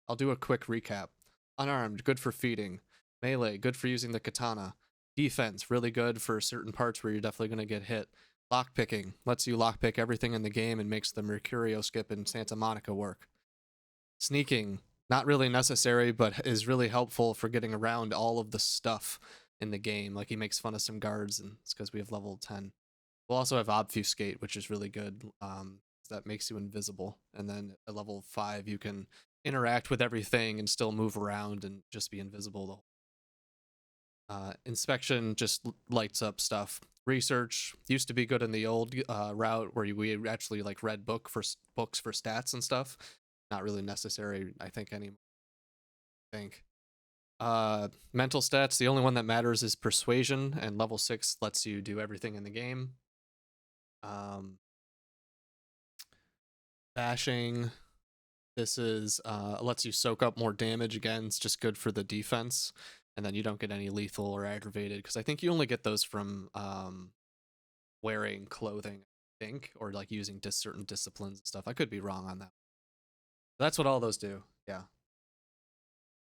I'll do a quick recap. Unarmed, good for feeding. Melee, good for using the katana. Defense, really good for certain parts where you're definitely going to get hit. Lockpicking, lets you lockpick everything in the game and makes the Mercurio skip in Santa Monica work. Sneaking, not really necessary, but is really helpful for getting around all of the stuff in the game. Like he makes fun of some guards, and it's because we have level 10. We'll also have Obfuscate, which is really good. That makes you invisible. And then at level 5, you can interact with everything and still move around and just be invisible. Inspection just lights up stuff. Research used to be good in the old route where we actually like read books for stats and stuff. Not really necessary, I think, anymore. Mental stats, the only one that matters is Persuasion, and level 6 lets you do everything in the game. Bashing, this is lets you soak up more damage. Again, it's just good for the defense, and then you don't get any lethal or aggravated, because I think you only get those from wearing clothing, I think, or like using certain disciplines and stuff. I could be wrong on that. That's what all those do. Yeah.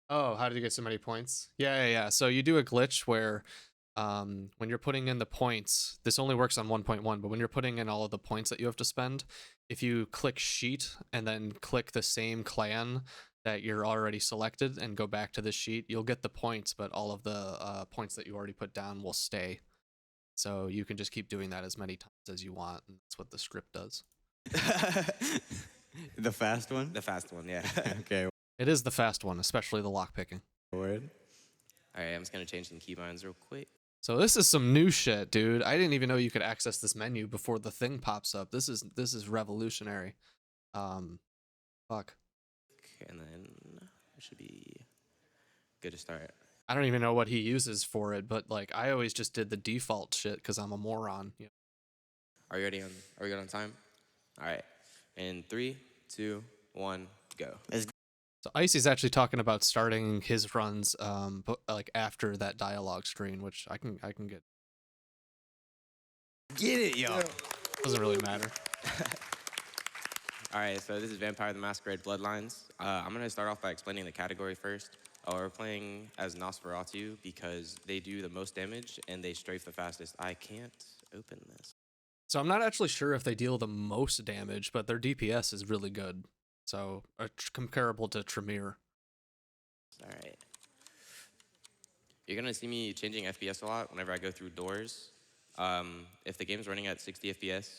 Oh, how did you get so many points? Yeah. So you do a glitch where when you're putting in the points, this only works on 1.1, but when you're putting in all of the points that you have to spend, if you click sheet and then click the same clan that you're already selected and go back to the sheet, you'll get the points, but all of the points that you already put down will stay. So you can just keep doing that as many times as you want, and that's what the script does. The fast one? The fast one, yeah. Okay. It is the fast one, especially the lockpicking. Word. All right, I'm just going to change some keybinds real quick. So this is some new shit, dude. I didn't even know you could access this menu before the thing pops up. This is revolutionary. Fuck. And then it should be good to start. I don't even know what he uses for it, but like I always just did the default shit because I'm a moron. Yeah. Are you ready? Are we good on time? All right. In 3, 2, 1, go. So Icy's actually talking about starting his runs, but like after that dialogue screen, which I can get. Get it, yo. Doesn't really matter. All right, so this is Vampire the Masquerade Bloodlines. I'm going to start off by explaining the category first. We're playing as Nosferatu because they do the most damage and they strafe the fastest. I can't open this. So I'm not actually sure if they deal the most damage, but their DPS is really good. So comparable to Tremere. All right. You're going to see me changing FPS a lot whenever I go through doors. If the game's running at 60 FPS,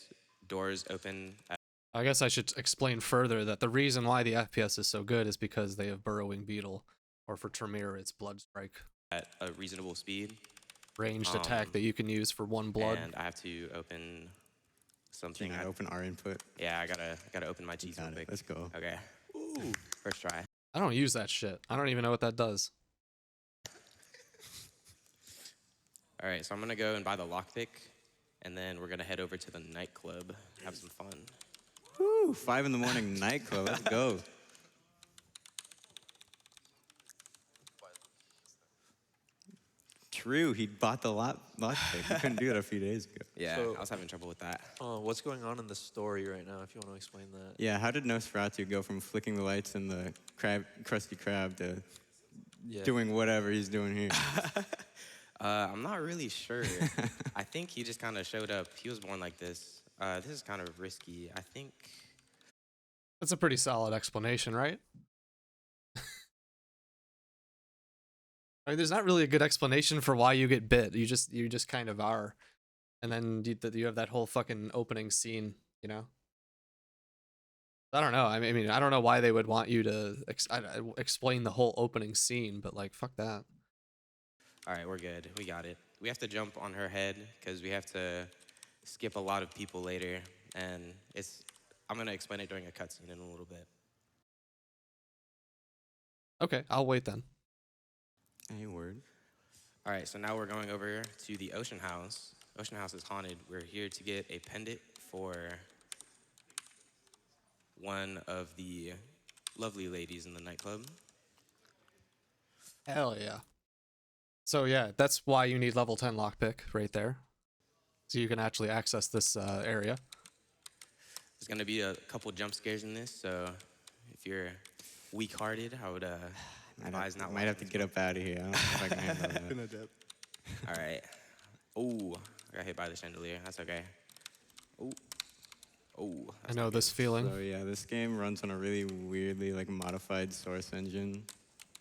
doors open at... I guess I should explain further that the reason why the FPS is so good is because they have Burrowing Beetle, or for Tremere, it's Blood Strike. At a reasonable speed. Ranged attack that you can use for 1 blood. And I have to open something. Can I open our input? Yeah, I gotta open my cheese real quick. Let's go. Okay. Ooh, first try. I don't use that shit. I don't even know what that does. All right, so I'm gonna go and buy the lockpick, and then we're gonna head over to the nightclub, have some fun. Woo! 5 in the morning nightclub. Let's go. True, he bought the lockpick. He couldn't do it a few days ago. Yeah, So- I was having trouble with that. What's going on in the story right now, if you want to explain that? Yeah, how did Nosferatu go from flicking the lights in the Krusty Krab to doing whatever he's doing here? I'm not really sure. I think he just kind of showed up. He was born like this. This is kind of risky. I think... That's a pretty solid explanation, right? I mean, there's not really a good explanation for why you get bit. You just kind of are. And then you have that whole fucking opening scene, you know? I don't know. I mean, I don't know why they would want you to explain the whole opening scene, but like, fuck that. All right, we're good. We got it. We have to jump on her head because we have to skip a lot of people later. And I'm going to explain it during a cutscene in a little bit. Okay, I'll wait then. Any word? All right, so now we're going over to the Ocean House. Ocean House is haunted. We're here to get a pendant for one of the lovely ladies in the nightclub. Hell yeah. So yeah, that's why you need level 10 lockpick right there. So you can actually access this area. There's going to be a couple jump scares in this, so if you're weak-hearted, I would advise not might have to watching get up out of here. I don't know if I can handle that. Gonna dip. All right. Ooh, I got hit by the chandelier. That's okay. Ooh. Oh, I know this feeling. So yeah, this game runs on a really weirdly like modified source engine,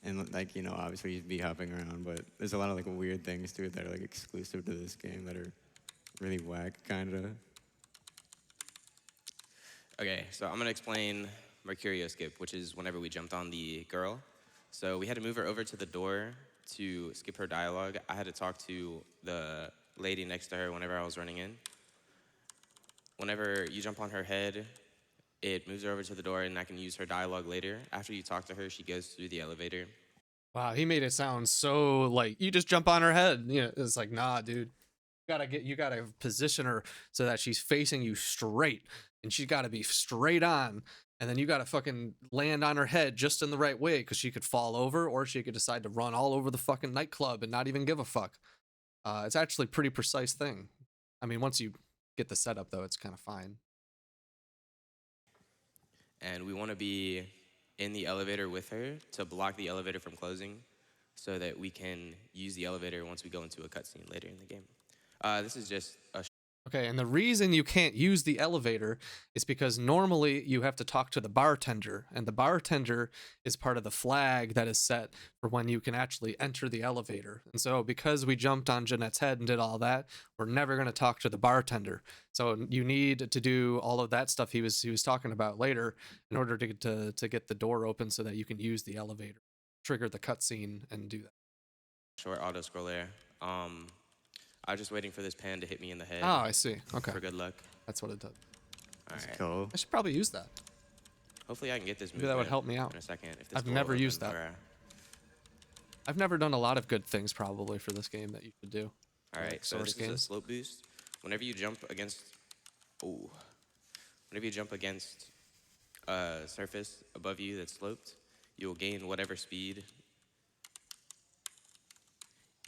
and like obviously he's hopping around, but there's a lot of like weird things to it that are like exclusive to this game that are really whack, kind of. Okay, so I'm gonna explain Mercurio skip, which is whenever we jumped on the girl. So we had to move her over to the door to skip her dialogue. I had to talk to the lady next to her whenever I was running in. Whenever you jump on her head, it moves her over to the door, and I can use her dialogue later. After you talk to her, she goes through the elevator. Wow, he made it sound so like you just jump on her head. It's like, nah, dude. You gotta position her so that she's facing you straight, and she's gotta be straight on. And then you gotta fucking land on her head just in the right way, because she could fall over, or she could decide to run all over the fucking nightclub and not even give a fuck. It's actually a pretty precise thing. I mean, once you get the setup, though, it's kind of fine. And we want to be in the elevator with her to block the elevator from closing so that we can use the elevator once we go into a cutscene later in the game. This is just a Okay, and the reason you can't use the elevator is because normally you have to talk to the bartender, and the bartender is part of the flag that is set for when you can actually enter the elevator. And so because we jumped on Jeanette's head and did all that, we're never going to talk to the bartender. So you need to do all of that stuff he was talking about later in order to get the door open so that you can use the elevator, trigger the cutscene, and do that. short auto scroller. I was just waiting for this pan to hit me in the head. Oh, I see. Okay, For good luck. that's what it does. All right. Cool. I should probably use that. Hopefully I can get this Maybe that would movement help me out. in a second. If this I've door never will used open, that. or, I've never done a lot of good things probably for this game that you should do. all right, Like so source this is a games. slope boost. Whenever you jump against, whenever you jump against a surface above you that's sloped, you'll gain whatever speed.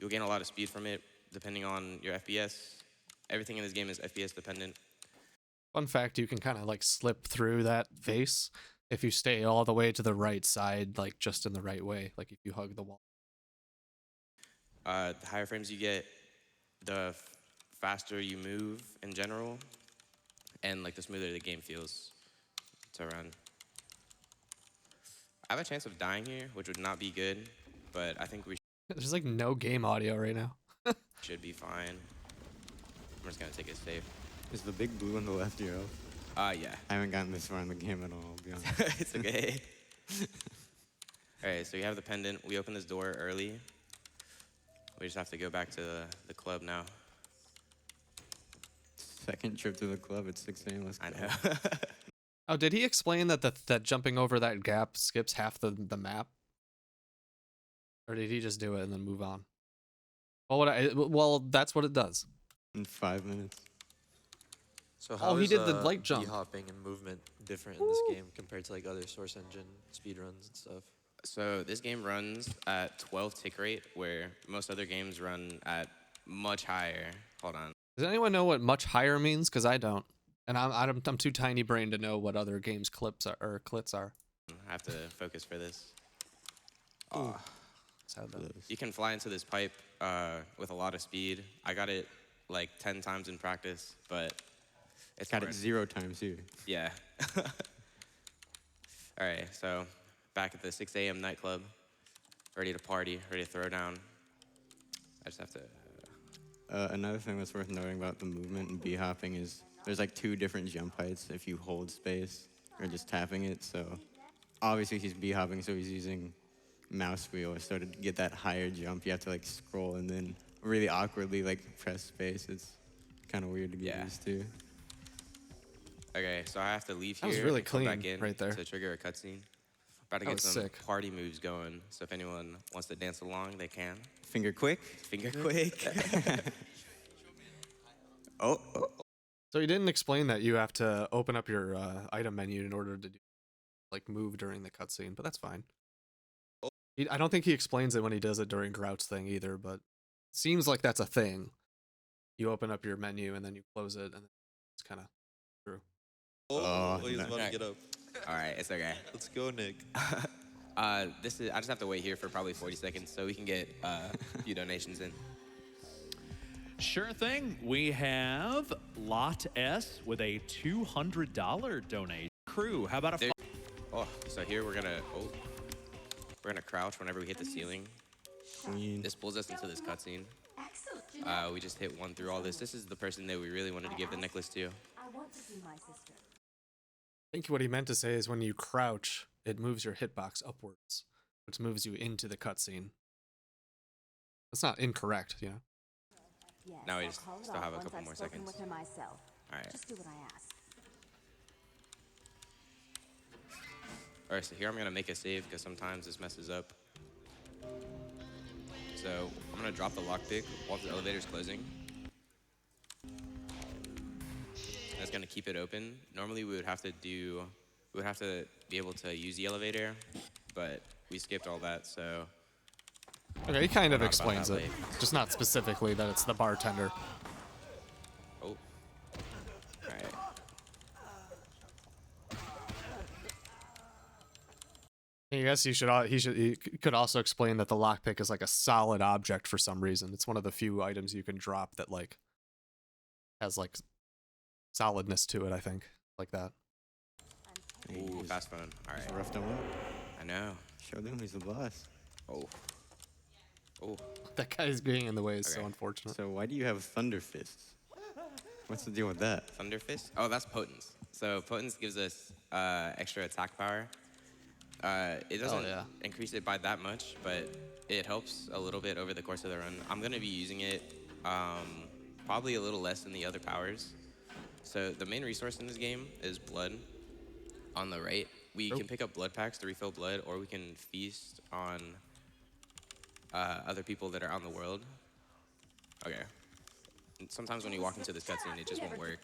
You'll gain a lot of speed from it, depending on your FPS. Everything in this game is FPS dependent. Fun fact, you can kind of like slip through that vase if you stay all the way to the right side, like just in the right way, like if you hug the wall. The higher frames you get, the faster you move in general, and like the smoother the game feels to run. I have a chance of dying here, which would not be good, but I think we There's like no game audio right now. should be fine. I'm just gonna take it safe. Is the big blue on the left your elf? Yeah. I haven't gotten this far in the game at all, I'll be honest. It's okay. All right, so you have the pendant. We opened this door early. We just have to go back to the club now. Second trip to the club at 6 a.m. Let's go. I know. Oh, did he explain that jumping over that gap skips half the map? Or did he just do it and then move on? Well, that's what it does. In 5 minutes. So Oh, how he is, did the light jump. hopping and movement different in this game compared to like other source engine speedruns and stuff? So this game runs at 12 tick rate, where most other games run at much higher. Hold on. Does anyone know what much higher means? Because I don't, and I'm too tiny brain to know what other games clips are or clits are. I have to focus for this. Sad though. You can fly into this pipe with a lot of speed. I got it like 10 times in practice, but it's Got it hard. 0 times here. Yeah. All right, so back at the 6 a.m. nightclub, ready to party, ready to throw down. I just have to. Another thing that's worth noting about the movement and b-hopping is there's like 2 different jump heights if you hold space or just tapping it. So obviously he's b-hopping, so he's using mouse wheel. So to get that higher jump, you have to like scroll and then really awkwardly like press space. It's kind of weird to get used to. Okay, so I have to leave That here. was really and come clean back in right there. to trigger a cutscene. About to That get was some sick. party moves going. So if anyone wants to dance along, they can. Finger quick. Finger quick. Oh. So he didn't explain that you have to open up your item menu in order to like move during the cutscene, but that's fine. I don't think he explains it when he does it during Grout's thing either, but it seems like that's a thing. You open up your menu and then you close it, and it's kind of true. Oh, he's no. about to get up. All right, it's okay. Let's go, Nick. This is. I just have to wait here for probably 40 seconds so we can get a few donations in. Sure thing. We have Lot S with a $200 donation. Crew, how about a? Oh, so here we're gonna crouch whenever we hit the ceiling. This pulls us into this cutscene. We just hit 1 through all this. This is the person that we really wanted to give the necklace to. I want to see my sister. I think what he meant to say is when you crouch, it moves your hitbox upwards, which moves you into the cutscene. That's not incorrect, you know. Yes, Now we I'll just call it still off have a once couple I've more spoken seconds. with her myself. All right. Just do what I ask. All right, so here I'm gonna make a save because sometimes this messes up. So I'm gonna drop the lockpick while the elevator's closing. That's gonna keep it open. Normally we would have to be able to use the elevator, but we skipped all that, so. Okay, he kind of Forgot about explains that it, late. just not specifically that it's the bartender. Oh. All right. I guess he could also explain that the lockpick is like a solid object for some reason. It's one of the few items you can drop that like has like solidness to it, I think, like that. Ooh, fast phone. All right. Roughed him up. I know. Show them who's the boss. Oh. Oh. That guy's being in the way is so Okay. unfortunate. So why do you have thunder fists? What's the deal with that? Thunder Fist? Oh, that's Potence. So Potence gives us extra attack power. It doesn't yeah. increase it by that much, but it helps a little bit over the course of the run. I'm gonna be using it probably a little less than the other powers. So the main resource in this game is blood. On the right, we can pick up blood packs to refill blood, or we can feast on other people that are on the world. Okay. And sometimes when you walk into this cutscene, it just won't work.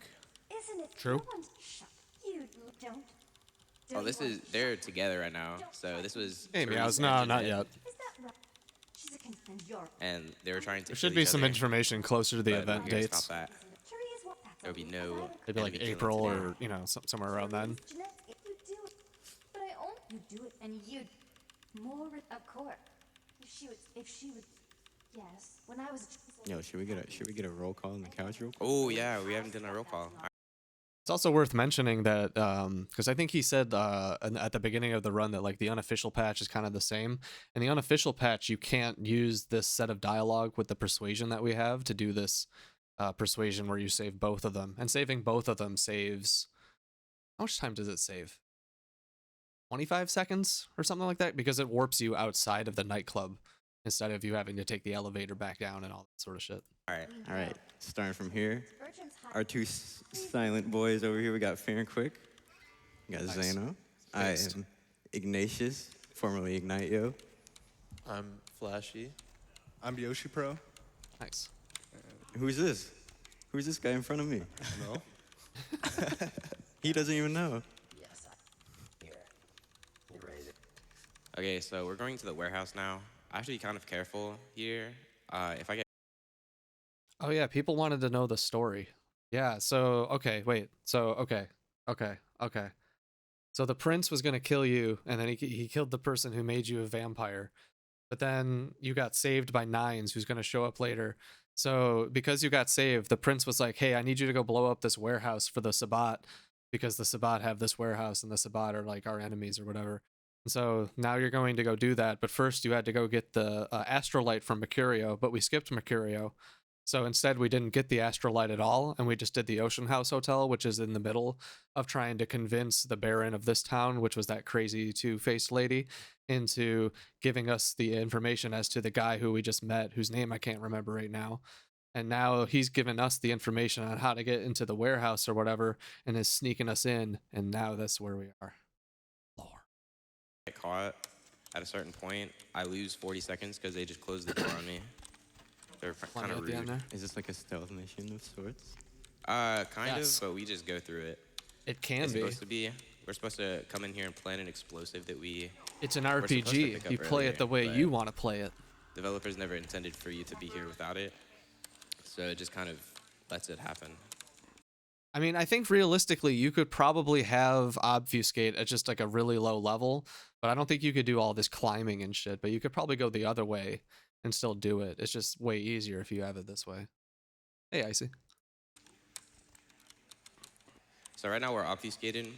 Isn't it? True. No one's shut. You don't. Oh, they're together right now. So this was. Hey, Therese meows, and no, not Jeanette, yet. Is that right? She's a and you're. And they were trying to. There should kill be each some other, information closer to the but event we're gonna dates. Stop that. Therese, what? There would be no. Maybe like enemy killing April today. or, you know, somewhere around then. Jeanette, if you do it, but I only you do it, and you more of course. If she would, yes. When I was. Yo, should we get a roll call on the couch real quick? Oh yeah, we haven't done a roll call. It's also worth mentioning that because I think he said at the beginning of the run that like the unofficial patch is kind of the same. In the unofficial patch, you can't use this set of dialogue with the persuasion that we have to do this persuasion where you save both of them. And saving both of them saves... How much time does it save? 25 seconds or something like that? Because it warps you outside of the nightclub instead of you having to take the elevator back down and all that sort of shit. All right. All right, starting from here. Our two silent boys over here. We got Fair and Quick. We got Nice. Zeno. I Fast. am Ignatius, formerly Ignite Yo. I'm Flashy. I'm Yoshi Pro. Nice. Who's this? Who's this guy in front of me? No. He doesn't even know. Yes, I'm here. You ready? Okay, so we're going to the warehouse now. I have to be kind of careful here. If I get Oh yeah, people wanted to know the story. Yeah, so okay, wait. So okay. So the prince was gonna kill you, and then he killed the person who made you a vampire. But then you got saved by Nines, who's gonna show up later. So because you got saved, the prince was like, "Hey, I need you to go blow up this warehouse for the Sabbat, because the Sabbat have this warehouse, and the Sabbat are like our enemies or whatever." And so now you're going to go do that. But first, you had to go get the astrolight from Mercurio, but we skipped Mercurio. So instead, we didn't get the astrolight at all, and we just did the Ocean House Hotel, which is in the middle of trying to convince the Baron of this town, which was that crazy two-faced lady, into giving us the information as to the guy who we just met, whose name I can't remember right now. And now he's given us the information on how to get into the warehouse or whatever, and is sneaking us in, and now that's where we are. Lore. caught at a certain point, I lose 40 seconds because they just closed the door on me. They're kind Plenty of at the end rude. there. Is this like a stealth mission of sorts? Kind Yes. of, but we just go through it. It can It's be. supposed to be. We're supposed to come in here and plan an explosive that we It's an supposed to pick RPG. up You play it the earlier, way but- you want to play it. developers never intended for you to be here without it. So it just kind of lets it happen. I mean, I think realistically, you could probably have obfuscate at just like a really low level, but I don't think you could do all this climbing and shit. But you could probably go the other way and still do it. It's just way easier if you have it this way. Hey, Icy. So right now we're obfuscated,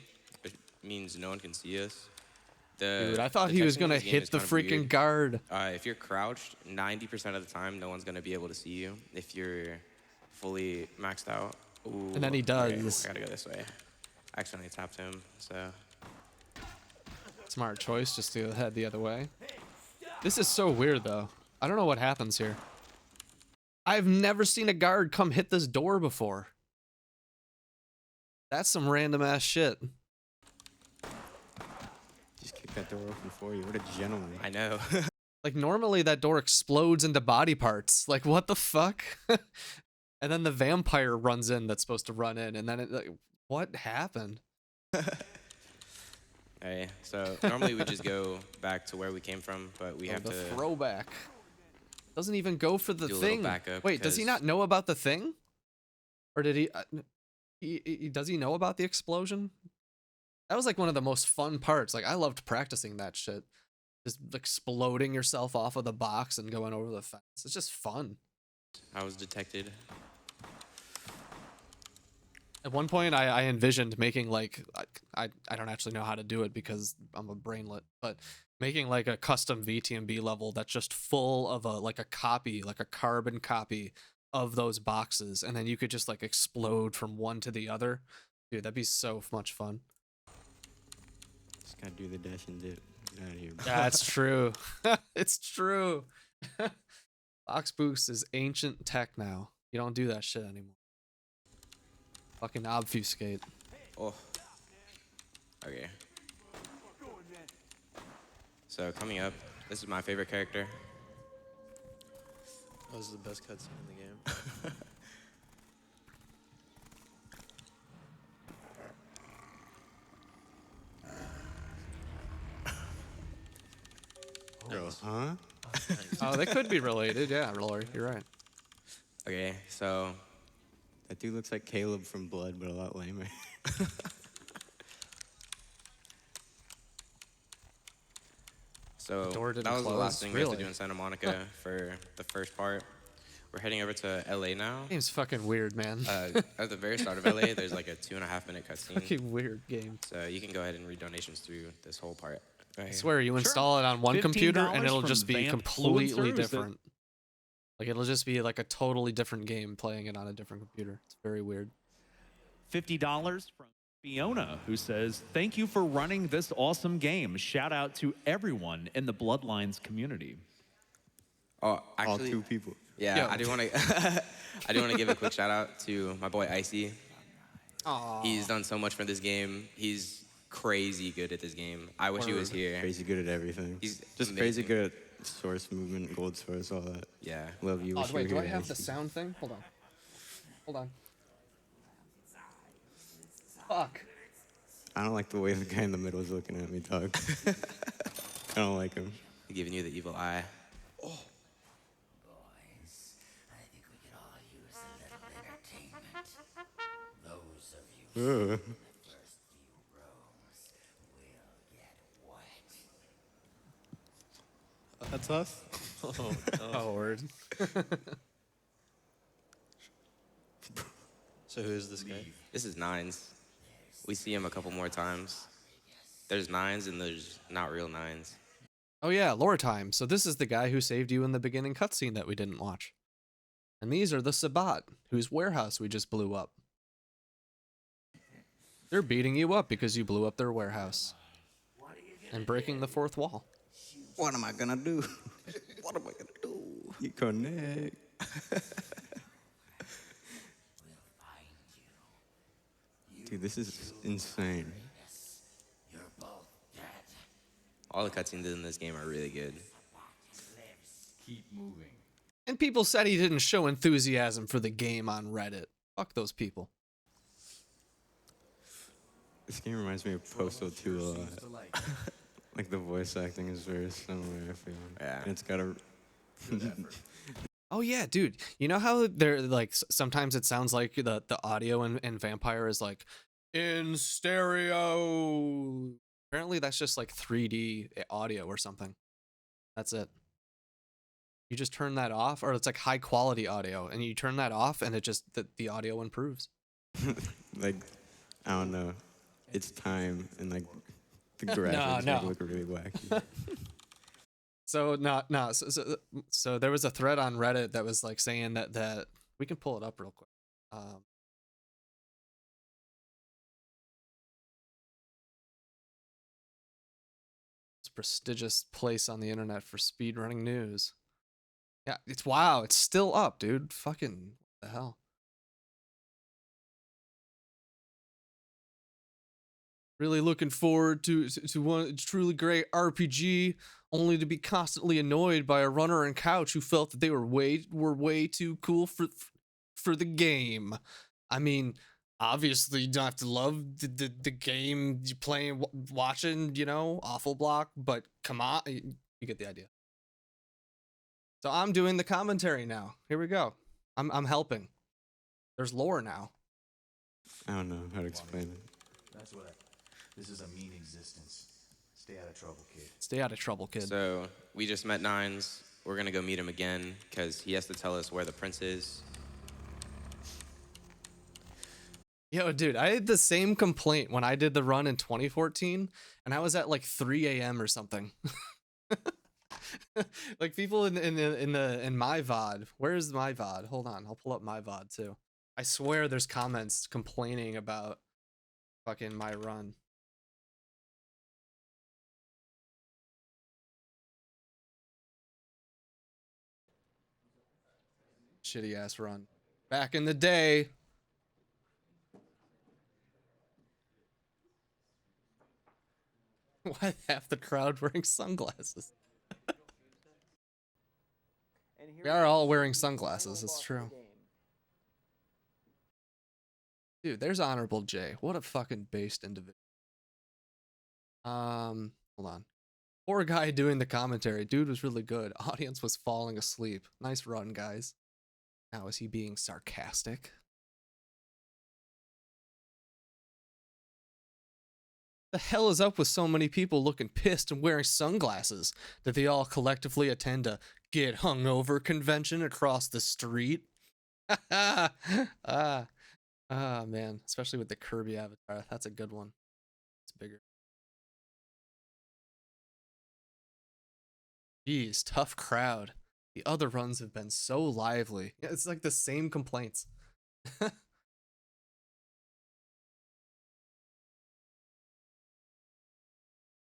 which means no one can see us. Dude, I thought he was gonna hit the freaking guard. If you're crouched, 90% of the time, no one's gonna be able to see you. If you're fully maxed out. Ooh, And then he does. I gotta go this way. I accidentally tapped him, so. Smart choice, just to head the other way. This is so weird, though. I don't know what happens here. I've never seen a guard come hit this door before. That's some random ass shit. Just kick that door open for you. What a gentleman. I know. Like, normally that door explodes into body parts. Like, what the fuck? And then the vampire runs in that's supposed to run in, and then it, like, what happened? Hey, so normally we just go back to where we came from, but we have the to throwback. Doesn't even go for the do a little thing. backup Wait, does he because- not know about the thing? Or did he, does he know about the explosion? That was like one of the most fun parts. Like, I loved practicing that shit. Just exploding yourself off of the box and going over the fence. It's just fun. I was detected. At one point, I envisioned making like, I don't actually know how to do it because I'm a brainlet, but making like a custom vtmb level that's just full of like a copy, like a carbon copy of those boxes, and then you could just like explode from one to the other. Dude, that'd be so much fun. Just gotta do the dash and dip. Get out of here, bro. That's true. It's true. Box boost is ancient tech now. You don't do that shit anymore. Fucking obfuscate. Oh. Okay. So coming up, this is my favorite character. That was the best cutscene in the game. Bro, huh? Oh, they could be related. Yeah, Lori, you're right. Okay, so That dude looks like Caleb from Blood, but a lot lamer. so door didn't that was the close? last thing we had to Really? do in Santa Monica for the first part. We're heading over to LA now. Game's fucking weird, man. At the very start of LA, there's like a 2.5-minute cutscene. Fucking weird game. So you can go ahead and read donations through this whole part. Right I here. swear, you install it on one computer and $15 it'll from just be Vamp completely influencers that- different. Like, it'll just be like a totally different game playing it on a different computer. It's very weird. $50 from Fiona, who says, "Thank you for running this awesome game. Shout out to everyone in the Bloodlines community." Oh, All actually, 2 people. yeah, Yo. I do want to. I do want to give a quick shout out to my boy Icy. He's done so much for this game. He's crazy good at this game. I wish he was here. Crazy good at everything. He's just crazy good at source movement, gold source, all that. Yeah. Love you. Oh, Wish you wait, were do I here, have the Icy. sound thing? Hold on. Hold on. Fuck. I don't like the way the guy in the middle is looking at me, dog. I don't like him. Giving you the evil eye. Boys, I think we could all use a little entertainment. Those of you Ugh. in the first few rows will get wet. That's us? Oh, word. So who is this guy? This is Nines. We see him a couple more times. There's Nines and there's not real Nines. Oh yeah, lore time. So this is the guy who saved you in the beginning cutscene that we didn't watch. And these are the Sabat, whose warehouse we just blew up. They're beating you up because you blew up their warehouse. And breaking the fourth wall. What am I gonna do? What am I gonna do? You connect. Dude, this is insane. You're both dead. All the cutscenes in this game are really good. Keep moving. And people said he didn't show enthusiasm for the game on Reddit. Fuck those people. This game reminds me of Postal 2 a lot. Like the voice acting is very similar, I feel. Yeah. And it's got a Oh yeah, dude. You know how they're like sometimes it sounds like the audio in Vampire is like in stereo. Apparently that's just like 3D audio or something. That's it. You just turn that off, or it's like high quality audio, and you turn that off, and it just the audio improves. Like, I don't know. It's time, and like the No, graphics no. like look really wacky. So no. So there was a thread on Reddit that was like saying that we can pull it up real quick. It's a prestigious place on the internet for speedrunning news. Yeah, it's wow, it's still up, dude. Fucking what the hell. Really looking forward to one truly great RPG, only to be constantly annoyed by a runner and couch who felt that they were way too cool for the game. I mean, obviously you don't have to love the game you playing, watching, you know, Awful Block, but come on, you get the idea. So I'm doing the commentary now. Here we go. I'm helping. There's lore now. I don't know how to explain it. That's what this is a mean existence. Stay out of trouble, kid. Stay out of trouble, kid. So we just met Nines. We're gonna go meet him again because he has to tell us where the prince is. Yo, dude, I had the same complaint when I did the run in 2014, and I was at like 3 a.m. or something. Like people in my VOD. Where's my VOD? Hold on, I'll pull up my VOD too. I swear there's comments complaining about fucking my run. Shitty ass run. Back in the day. Why half the crowd wearing sunglasses? We are all wearing sunglasses, it's true. Dude, there's Honorable J. What a fucking based individual. Hold on. Poor guy doing the commentary. Dude was really good. Audience was falling asleep. Nice run, guys. Now, is he being sarcastic? The hell is up with so many people looking pissed and wearing sunglasses? Did they all collectively attend a get hungover convention across the street? Man, especially with the Kirby avatar. That's a good one. It's bigger. Jeez, tough crowd. The other runs have been so lively. Yeah, it's like the same complaints.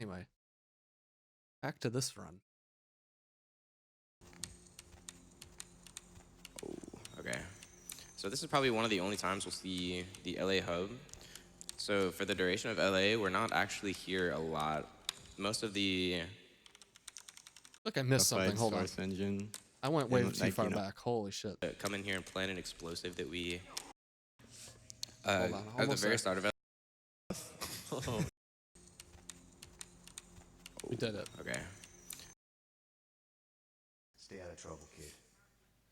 Anyway, back to this run. Oh, okay. So this is probably one of the only times we'll see the LA hub. So for the duration of LA, we're not actually here a lot. Most of the... Look, I missed something. Hold on. Source engine. I went way and, too like, far you know, back. Holy shit. come in here and plan an explosive that we... Hold on, at the almost very there. start of LA... Oh. We did it. Okay. Stay out of trouble, kid.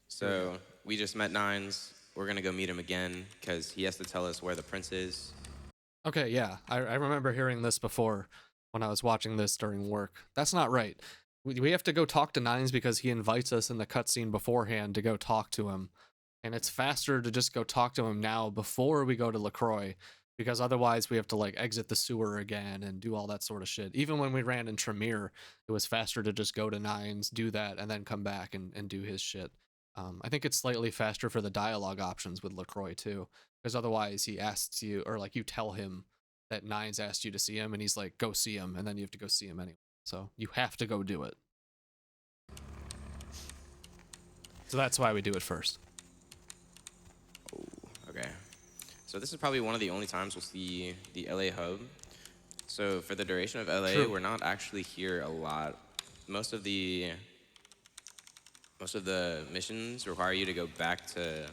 So we just met Nines. We're gonna go meet him again because he has to tell us where the prince is. Okay, yeah. I remember hearing this before when I was watching this during work. That's not right. We have to go talk to Nines because he invites us in the cutscene beforehand to go talk to him. And it's faster to just go talk to him now before we go to LaCroix, because otherwise we have to like exit the sewer again and do all that sort of shit. Even when we ran in Tremere, it was faster to just go to Nines, do that, and then come back and do his shit. I think it's slightly faster for the dialogue options with LaCroix too, because otherwise he asks you, or like you tell him that Nines asked you to see him, and he's like, go see him, and then you have to go see him anyway. So you have to go do it. So that's why we do it first. Oh, okay. So this is probably one of the only times we'll see the LA hub. So for the duration of LA, True. we're not actually here a lot. Most of the missions require you to go back to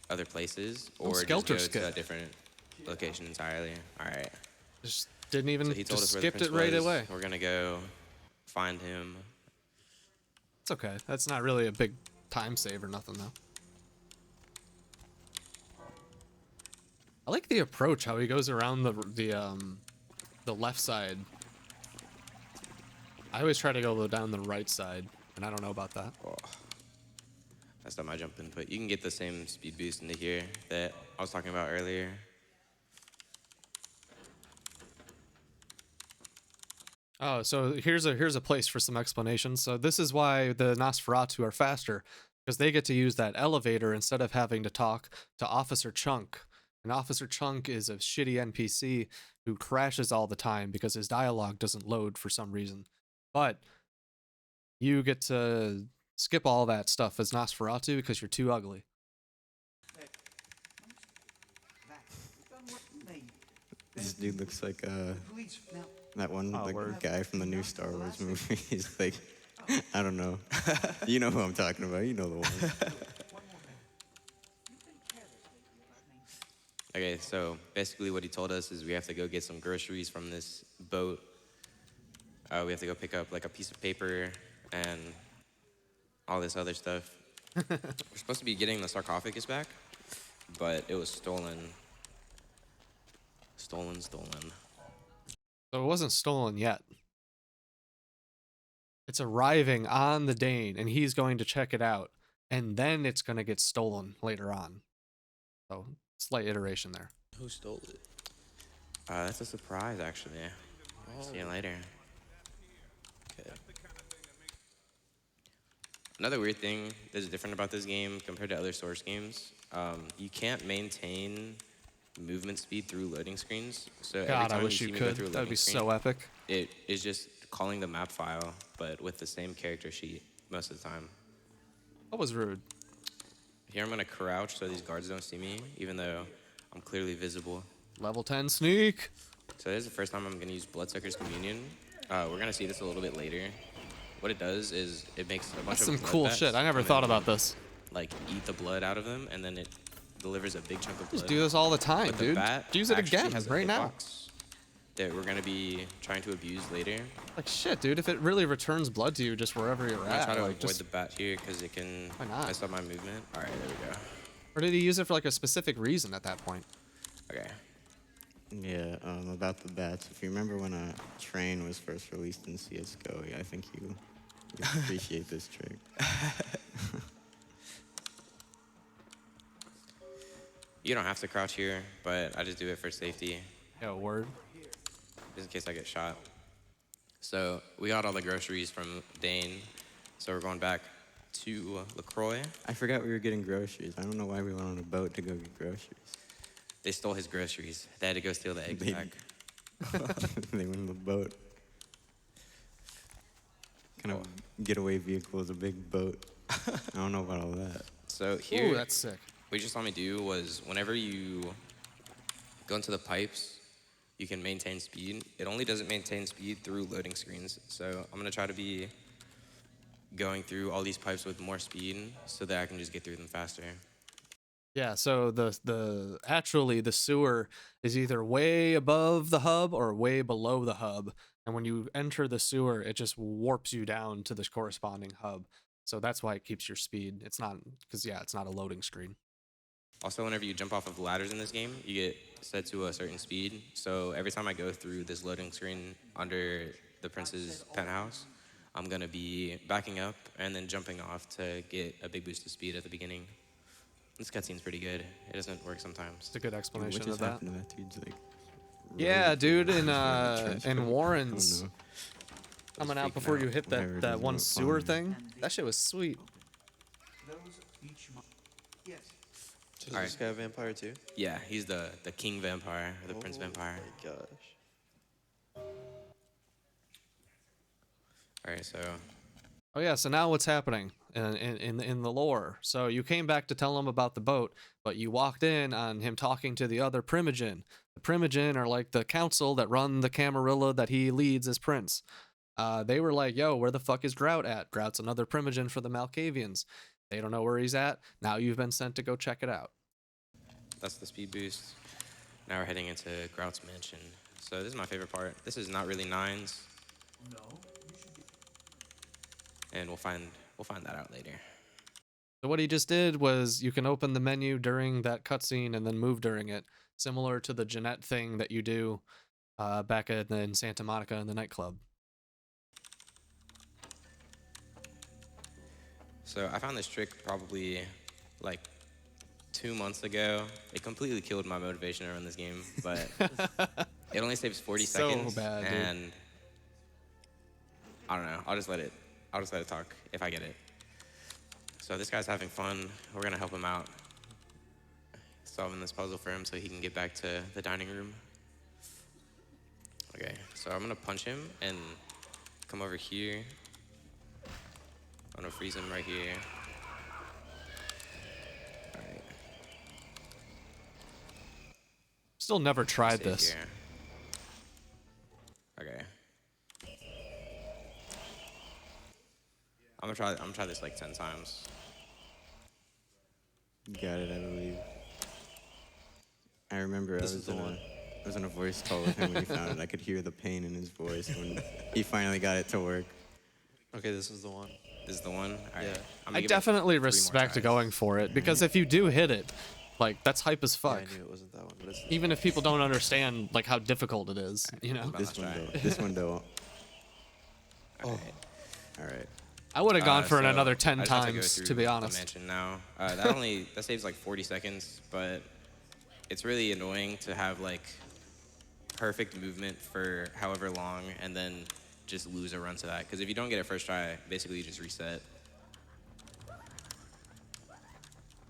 other places or just go Skelter to a skip. different location entirely. All right. Just didn't even, So he told just us where the skipped it prince right was. away. We're gonna go find him. It's okay. That's not really a big time save or nothing though. I like the approach, how he goes around the left side. I always try to go down the right side, and I don't know about that. Oh, that's not my jump input. You can get the same speed boost into here that I was talking about earlier. Oh, so here's a place for some explanation. So this is why the Nosferatu are faster, because they get to use that elevator instead of having to talk to Officer Chunk. And Officer Chunk is a shitty NPC who crashes all the time because his dialogue doesn't load for some reason. But you get to skip all that stuff as Nosferatu because you're too ugly. This dude looks like that one guy from the new Star Wars movie. He's like, I don't know. You know who I'm talking about. You know the one. Okay, so basically what he told us is we have to go get some groceries from this boat. We have to go pick up like a piece of paper and all this other stuff. We're supposed to be getting the sarcophagus back, but it was stolen. Stolen. So it wasn't stolen yet. It's arriving on the Dane, and he's going to check it out, and then it's going to get stolen later on. So, slight iteration there. Who stole it? That's a surprise, actually. Oh. See you later. Okay. Another weird thing that's different about this game compared to other Source games, you can't maintain movement speed through loading screens. So every God, time I wish you you see me go could. through a That would loading be screen, so epic. it is just calling the map file, but with the same character sheet most of the time. That was rude. Here I'm gonna crouch so these guards don't see me, even though I'm clearly visible. Level 10 sneak. So this is the first time I'm gonna use Bloodsucker's Communion. We're gonna see this a little bit later. What it does is it makes a bunch That's of some blood cool bats shit. I never come thought in, about this. Like eat the blood out of them, and then it delivers a big chunk of blood. Just do this all the time, But the dude. bat Use it actually again has a right now. hitbox that we're gonna be trying to abuse later. Like shit, dude. If it really returns blood to you just wherever you're I'm gonna at, try to like, avoid just, the bat here because it can Why not? mess up my movement. All right, there we go. or did he use it for like a specific reason at that point? Okay. Yeah, about the bats. If you remember when a train was first released in CS:GO, yeah, I think you appreciate this trick. You don't have to crouch here, but I just do it for safety, Yeah, word. just in case I get shot. So we got all the groceries from Dane, so we're going back to LaCroix. I forgot we were getting groceries. I don't know why we went on a boat to go get groceries. They stole his groceries. They had to go steal the eggs They- back. They went on the boat. Kind of getaway vehicle is a big boat. I don't know about all that. So here, Ooh, that's sick. what you just saw me do was whenever you go into the pipes, you can maintain speed. It only doesn't maintain speed through loading screens. So I'm gonna try to be going through all these pipes with more speed so that I can just get through them faster. Yeah, so actually the sewer is either way above the hub or way below the hub, and when you enter the sewer, it just warps you down to the corresponding hub. So that's why it keeps your speed. It's not because it's not a loading screen. Also, whenever you jump off of ladders in this game, you get set to a certain speed. So every time I go through this loading screen under the prince's penthouse, I'm gonna be backing up and then jumping off to get a big boost of speed at the beginning. This cutscene's pretty good. It doesn't work sometimes. It's a good Dude, explanation what just of that. happened to that dude's like? Yeah, road? dude, in Trench coat? Warren's I don't know. coming out freaking before you out. hit Whatever, it that doesn't one look sewer fun. thing. That shit was sweet. Those each month. Yes. So is Alright. this guy a vampire too? Yeah, he's the king vampire, or the prince Oh vampire. my gosh. All right, so Oh yeah, so now what's happening in the lore? So you came back to tell him about the boat, but you walked in on him talking to the other Primogen. The Primogen are like the council that run the Camarilla that he leads as prince. They were like, yo, where the fuck is Grout at? Grout's another Primogen for the Malkavians. They don't know where he's at. Now you've been sent to go check it out. that's the speed boost. Now we're heading into Grout's mansion. So this is my favorite part. This is not really nines, No. and we'll find that out later. So what he just did was you can open the menu during that cutscene and then move during it, similar to the Jeanette thing that you do back in Santa Monica in the nightclub. So I found this trick probably like 2 months ago. It completely killed my motivation to run this game, but it only saves 40 So seconds. bad, dude. And I don't know. I'll just let it talk if I get it. So this guy's having fun. We're gonna help him out, solving this puzzle for him so he can get back to the dining room. Okay, so I'm gonna punch him and come over here. I'm gonna freeze him right here. Alright. Still never tried Save this. here. Okay. I'm gonna try this like 10 times. You got it, I believe. I remember I was in a voice call with him when he found it. I could hear the pain in his voice when he finally got it to work. Okay, this is the one. This is the one? All right. Yeah. I'm gonna I give it definitely 3 more respect tries. going for it, because if you do hit it, like, that's hype as Yeah, fuck. I knew it wasn't that one, but it's Even if people don't understand like how difficult it is, you know. This one try. though. This one though. Alright. All right. I would have gone for it So another 10 I just have to go times, to through be the honest. mansion now. That saves like 40 seconds, but it's really annoying to have like perfect movement for however long and then just lose a run to that. Because if you don't get it first try, basically you just reset.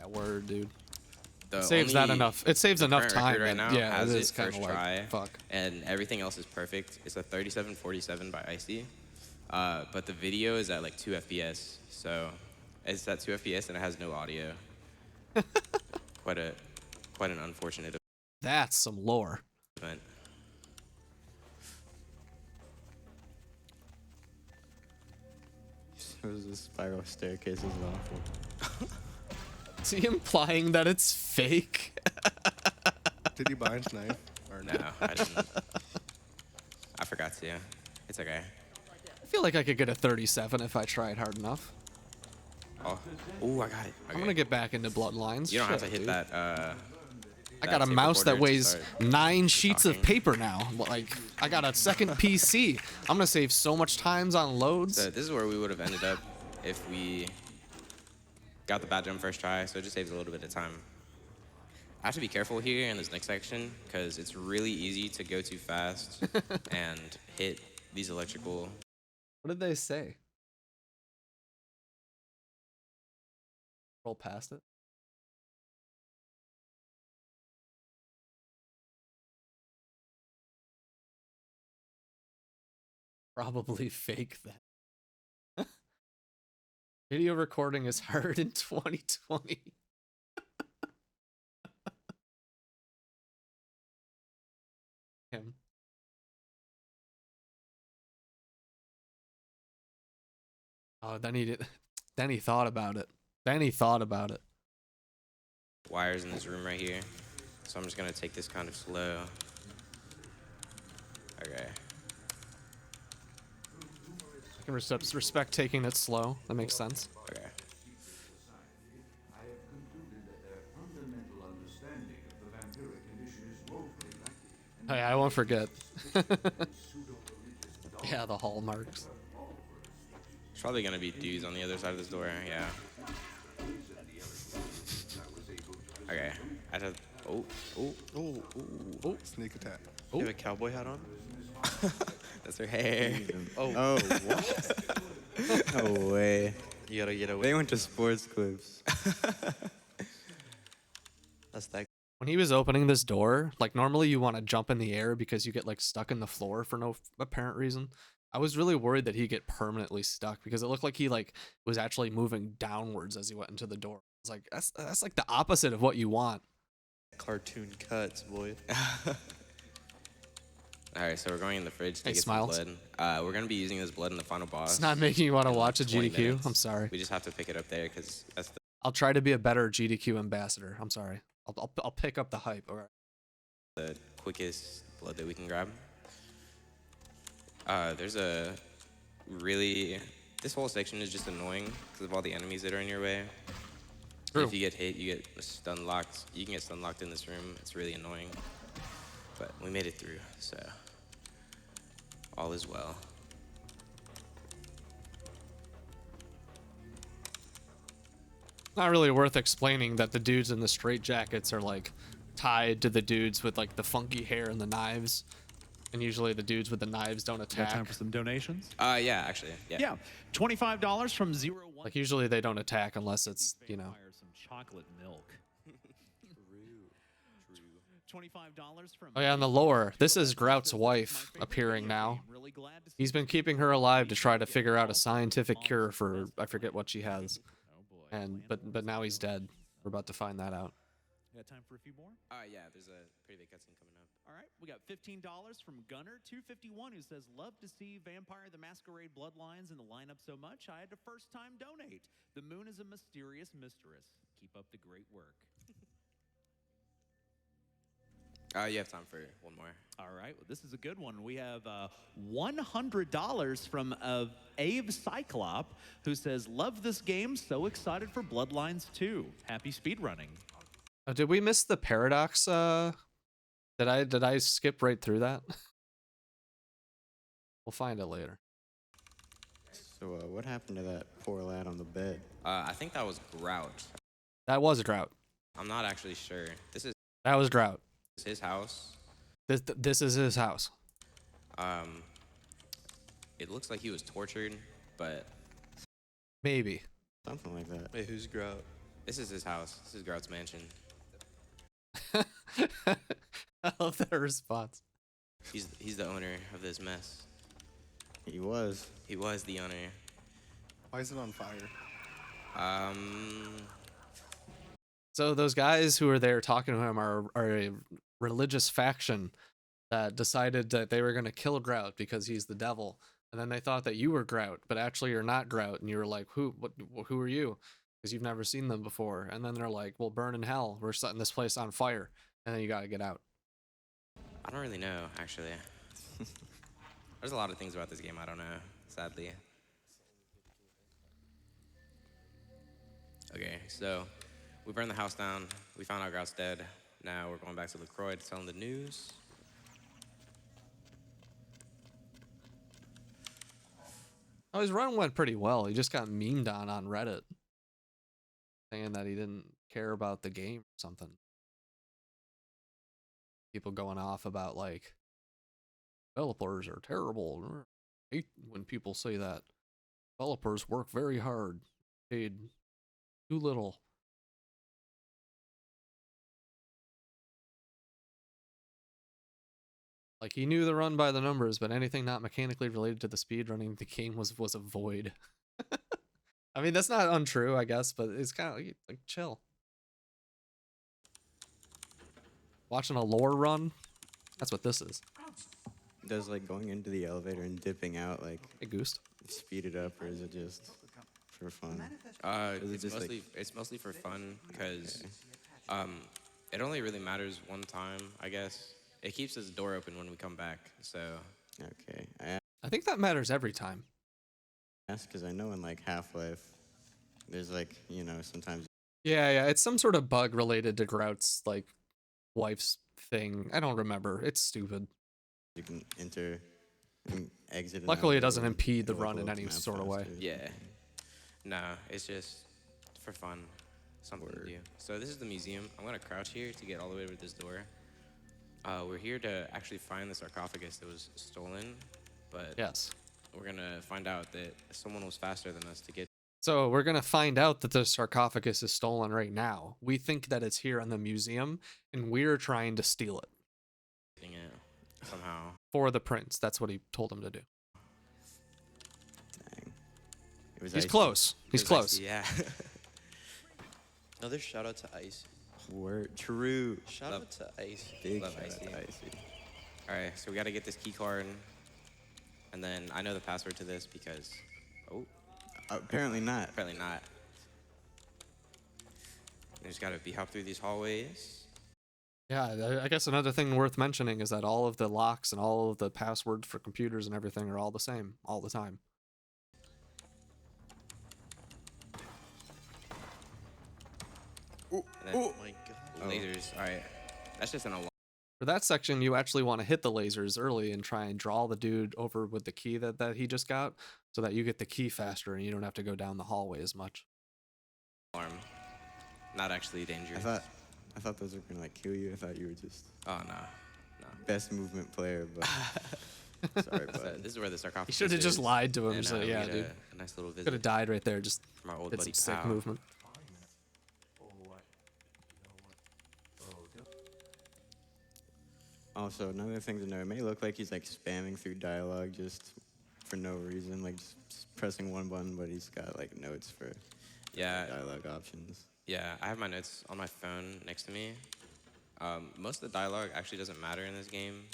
That word, dude. The Saves that only- enough. It saves the enough current time. record right that- now yeah, has it it is kind of first like try, fuck. and everything else is perfect. It's a 3747 by Icy, but the video is at like 2 FPS. So it's at 2 FPS and it has no audio. quite an unfortunate That's some lore. event. So the spiral staircase is awful. Is he implying that it's fake? Did he buy his knife? Or No, I didn't. I forgot to. It's okay. I feel like I could get a 37 if I tried hard enough. Oh, ooh, I got it. I'm gonna get back into Bloodlines. You don't have to Shit, hit dude. that. I got a tape mouse that recorder to weighs start 9 sheets of talking. paper now. Like, I got a second PC. I'm gonna save so much times on loads. So this is where we would have ended up if we got the bad jump first try. So it just saves a little bit of time. I have to be careful here in this next section because it's really easy to go too fast and hit these electrical. What did they say? Roll past it. Probably fake that. Video recording is hard in 2020. Him. Oh, then he did. Then he thought about it. Then he thought about it. Wires in this room right here. So I'm just gonna take this kind of slow. Okay. I can respect taking it slow. That makes sense. Okay. I have concluded that their fundamental understanding of the vampiric condition is woefully lacking. Oh, yeah, I won't forget. Yeah, the hallmarks. There's probably gonna be dudes on the other side of this door. Yeah. Okay. I just. Oh. Oh, sneak attack. You have a cowboy hat on? That's her hair. Oh, what? No way. You gotta get away. They went to sports clips. That's that. When he was opening this door, like normally you want to jump in the air because you get like stuck in the floor for no apparent reason. I was really worried that he'd get permanently stuck because it looked like he like was actually moving downwards as he went into the door. It's like that's like the opposite of what you want. Cartoon cuts, boy. All right, so we're going in the fridge to Hey, get Smiles. some blood. We're gonna be using this blood in the final boss. It's not making you want to in, like, watch a 20 GDQ. minutes. I'm sorry. We just have to pick it up there because that's I'll try to be a better GDQ ambassador. I'm sorry. I'll pick up the hype. All right. the quickest blood that we can grab. There's a really. This whole section is just annoying because of all the enemies that are in your way. True. If you get hit, you get stun locked. You can get stun locked in this room. It's really annoying. But we made it through, so all is well. Not really worth explaining that the dudes in the straight jackets are like tied to the dudes with like the funky hair and the knives, and usually the dudes with the knives don't Got attack. time for some donations? Yeah, actually, yeah. Yeah, $25 from 01. Like usually they don't attack unless it's, you know. Vampire some chocolate milk. $25 from. Oh yeah, on the lore, this is Grout's wife appearing now. He's been keeping her alive to try to figure out a scientific cure for I forget what she has. Oh boy. And but now he's dead. We're about to find that out. Got time for a few more? Yeah, there's a pretty big cutscene coming up. All right, we got $15 from Gunner251 who says, "Love to see Vampire the Masquerade Bloodlines in the lineup so much. I had to first time donate. The moon is a mysterious mistress. Keep up the great work." You have time for one more. All right, well, this is a good one. We have $100 from Abe Cyclop, who says, "Love this game, so excited for Bloodlines 2. Happy speedrunning." Did we miss the paradox? Did I skip right through that? We'll find it later. So what happened to that poor lad on the bed? I think that was Grout. That was a Drought. I'm not actually sure. This is That was Drought. his house. This is his house. It looks like he was tortured, but Maybe. Something like that. Wait, who's Grout? this is his house. This is Grout's mansion. I love that response. He's the owner of this mess. He was. He was the owner. Why is it on fire? So those guys who are there talking to him are a religious faction that decided that they were going to kill Grout because he's the devil. And then they thought that you were Grout, but actually you're not Grout. And you were like, who are you? Because you've never seen them before. And then they're like, well, burn in hell. We're setting this place on fire. And then you got to get out. I don't really know, actually. There's a lot of things about this game I don't know, sadly. Okay, so we burned the house down. We found out Grout's dead. Now we're going back to LaCroix to tell him the news. Oh, his run went pretty well. He just got memed on Reddit. Saying that he didn't care about the game or something. People going off about like developers are terrible. I hate when people say that. Developers work very hard, paid too little. Like he knew the run by the numbers, but anything not mechanically related to the speed running the game was a void. I mean, that's not untrue, I guess, but it's kind of like chill. Watching a lore run, that's what this is. Does like going into the elevator and dipping out like Hey, Goose. speed it up, or is it just for fun? It's just, mostly it's mostly for fun because it only really matters one time, I guess. It keeps this door open when we come back, so. Okay, I think that matters every time. ask because I know in like Half-Life, there's like, you know, sometimes Yeah, it's some sort of bug related to Grout's like wife's thing. I don't remember. It's stupid. you can enter and exit. an Luckily, it elevator doesn't and impede the it'll, like, run in load any the map sort of way. faster. Yeah. No, it's just for fun. Something to do. So this is the museum. I'm gonna crouch here to get all the way to this door. We're here to actually find the sarcophagus that was stolen, but Yes. we're gonna find out that someone was faster than us to get So we're gonna find out that the sarcophagus is stolen right now. We think that it's here in the museum, and we're trying to steal it it somehow. for the prince. That's what he told him to do. Dang. It was He's icy. close. He's It was close. icy, yeah. Another shout out to Icy. Word. True. Shout Love- out to Icy. Big Love shout out icy. to Icy. All right, so we gotta get this key card, and then I know the password to this because, oh, Apparently not. apparently not. We just gotta hop through these hallways. Yeah, I guess another thing worth mentioning is that all of the locks and all of the passwords for computers and everything are all the same all the time. And then Oh my god. lasers. All right, that's just an alarm. For that section, you actually want to hit the lasers early and try and draw the dude over with the key that he just got, so that you get the key faster and you don't have to go down the hallway as much. Not actually dangerous. I thought those were gonna like kill you. I thought you were just Oh no. best movement player, but sorry, So bud. this is where the sarcophagus. You should have just is, lied to him. and, So we yeah, get dude, a nice little could have visit died right there. Just from our old did buddy some sick Pow. movement. Also, another thing to know, it may look like he's like spamming through dialogue just for no reason, like just pressing one button, but he's got like notes for Yeah, dialogue options. yeah. I have my notes on my phone next to me. Most of the dialogue actually doesn't matter in this game.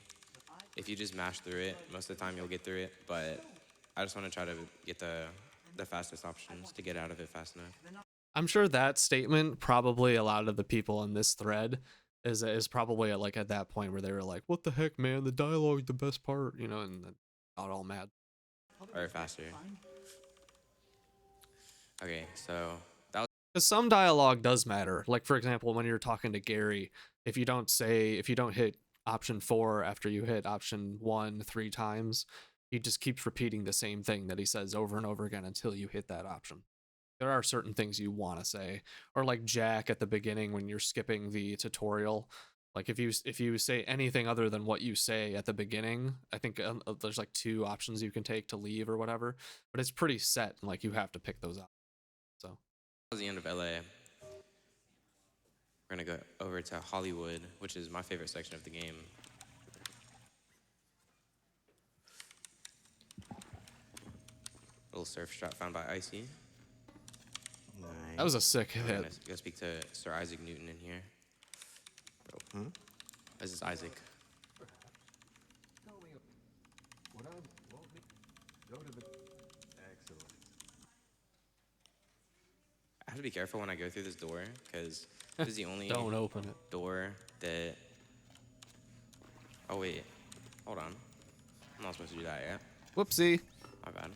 If you just mash through it, most of the time you'll get through it. But I just want to try to get the fastest options to get out of it fast enough. I'm sure that statement probably a lot of the people in this thread is probably at that point where they were like, "What the heck, man? The dialogue, the best part," you know, and then got all mad. Or faster. Okay, so that was Because some dialogue does matter. Like for example, when you're talking to Gary, if you don't hit option 4 after you hit option 1 3 times, he just keeps repeating the same thing that he says over and over again until you hit that option. There are certain things you want to say, or like Jack at the beginning when you're skipping the tutorial. Like if you say anything other than what you say at the beginning, I think there's like 2 options you can take to leave or whatever, but it's pretty set and like you have to pick those up. So the end of LA. We're gonna go over to Hollywood, which is my favorite section of the game. Little surf shot found by Icy. Nice. that was a sick I'm hit. gonna go speak to Sir Isaac Newton in here. Huh? This is Isaac. I have to be careful when I go through this door, because this is the only Don't open it. door that... Oh wait, hold on. I'm not supposed to do that yet. Whoopsie. My bad.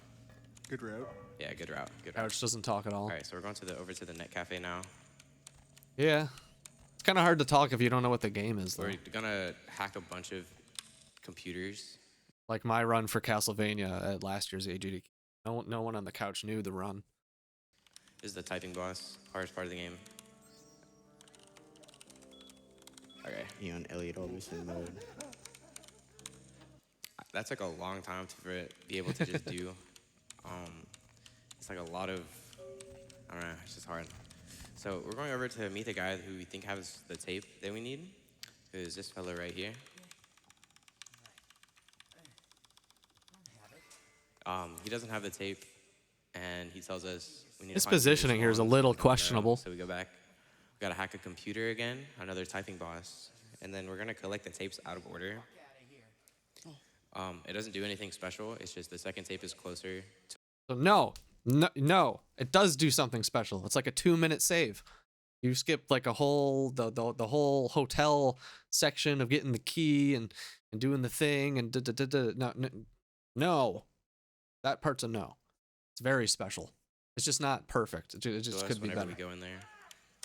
Good route. Yeah, good route, good route. Couch doesn't talk at all. All right, so we're going over to the Net Cafe now. Yeah. It's kind of hard to talk if you don't know what the game is, though. We're gonna hack a bunch of computers. Like my run for Castlevania at last year's agdq. No one on the couch knew the run. This is the typing boss, hardest part of the game. Okay, Eon Elliot Alderson mode. that took a long time to be able to just do. It's like a lot of, I don't know, it's just hard. So we're going over to meet the guy who we think has the tape that we need, who is this fellow right here. He doesn't have the tape, and he tells us we need His to find positioning here is a little questionable. So we go back. We gotta hack a computer again, another typing boss, and then we're gonna collect the tapes out of order. It doesn't do anything special. It's just the second tape is closer to. So no, it does do something special. It's like a 2-minute save. You skip like the whole hotel section of getting the key and doing the thing and no, that part's a no. It's very special. It's just not perfect. It just could be whenever better. we go in there.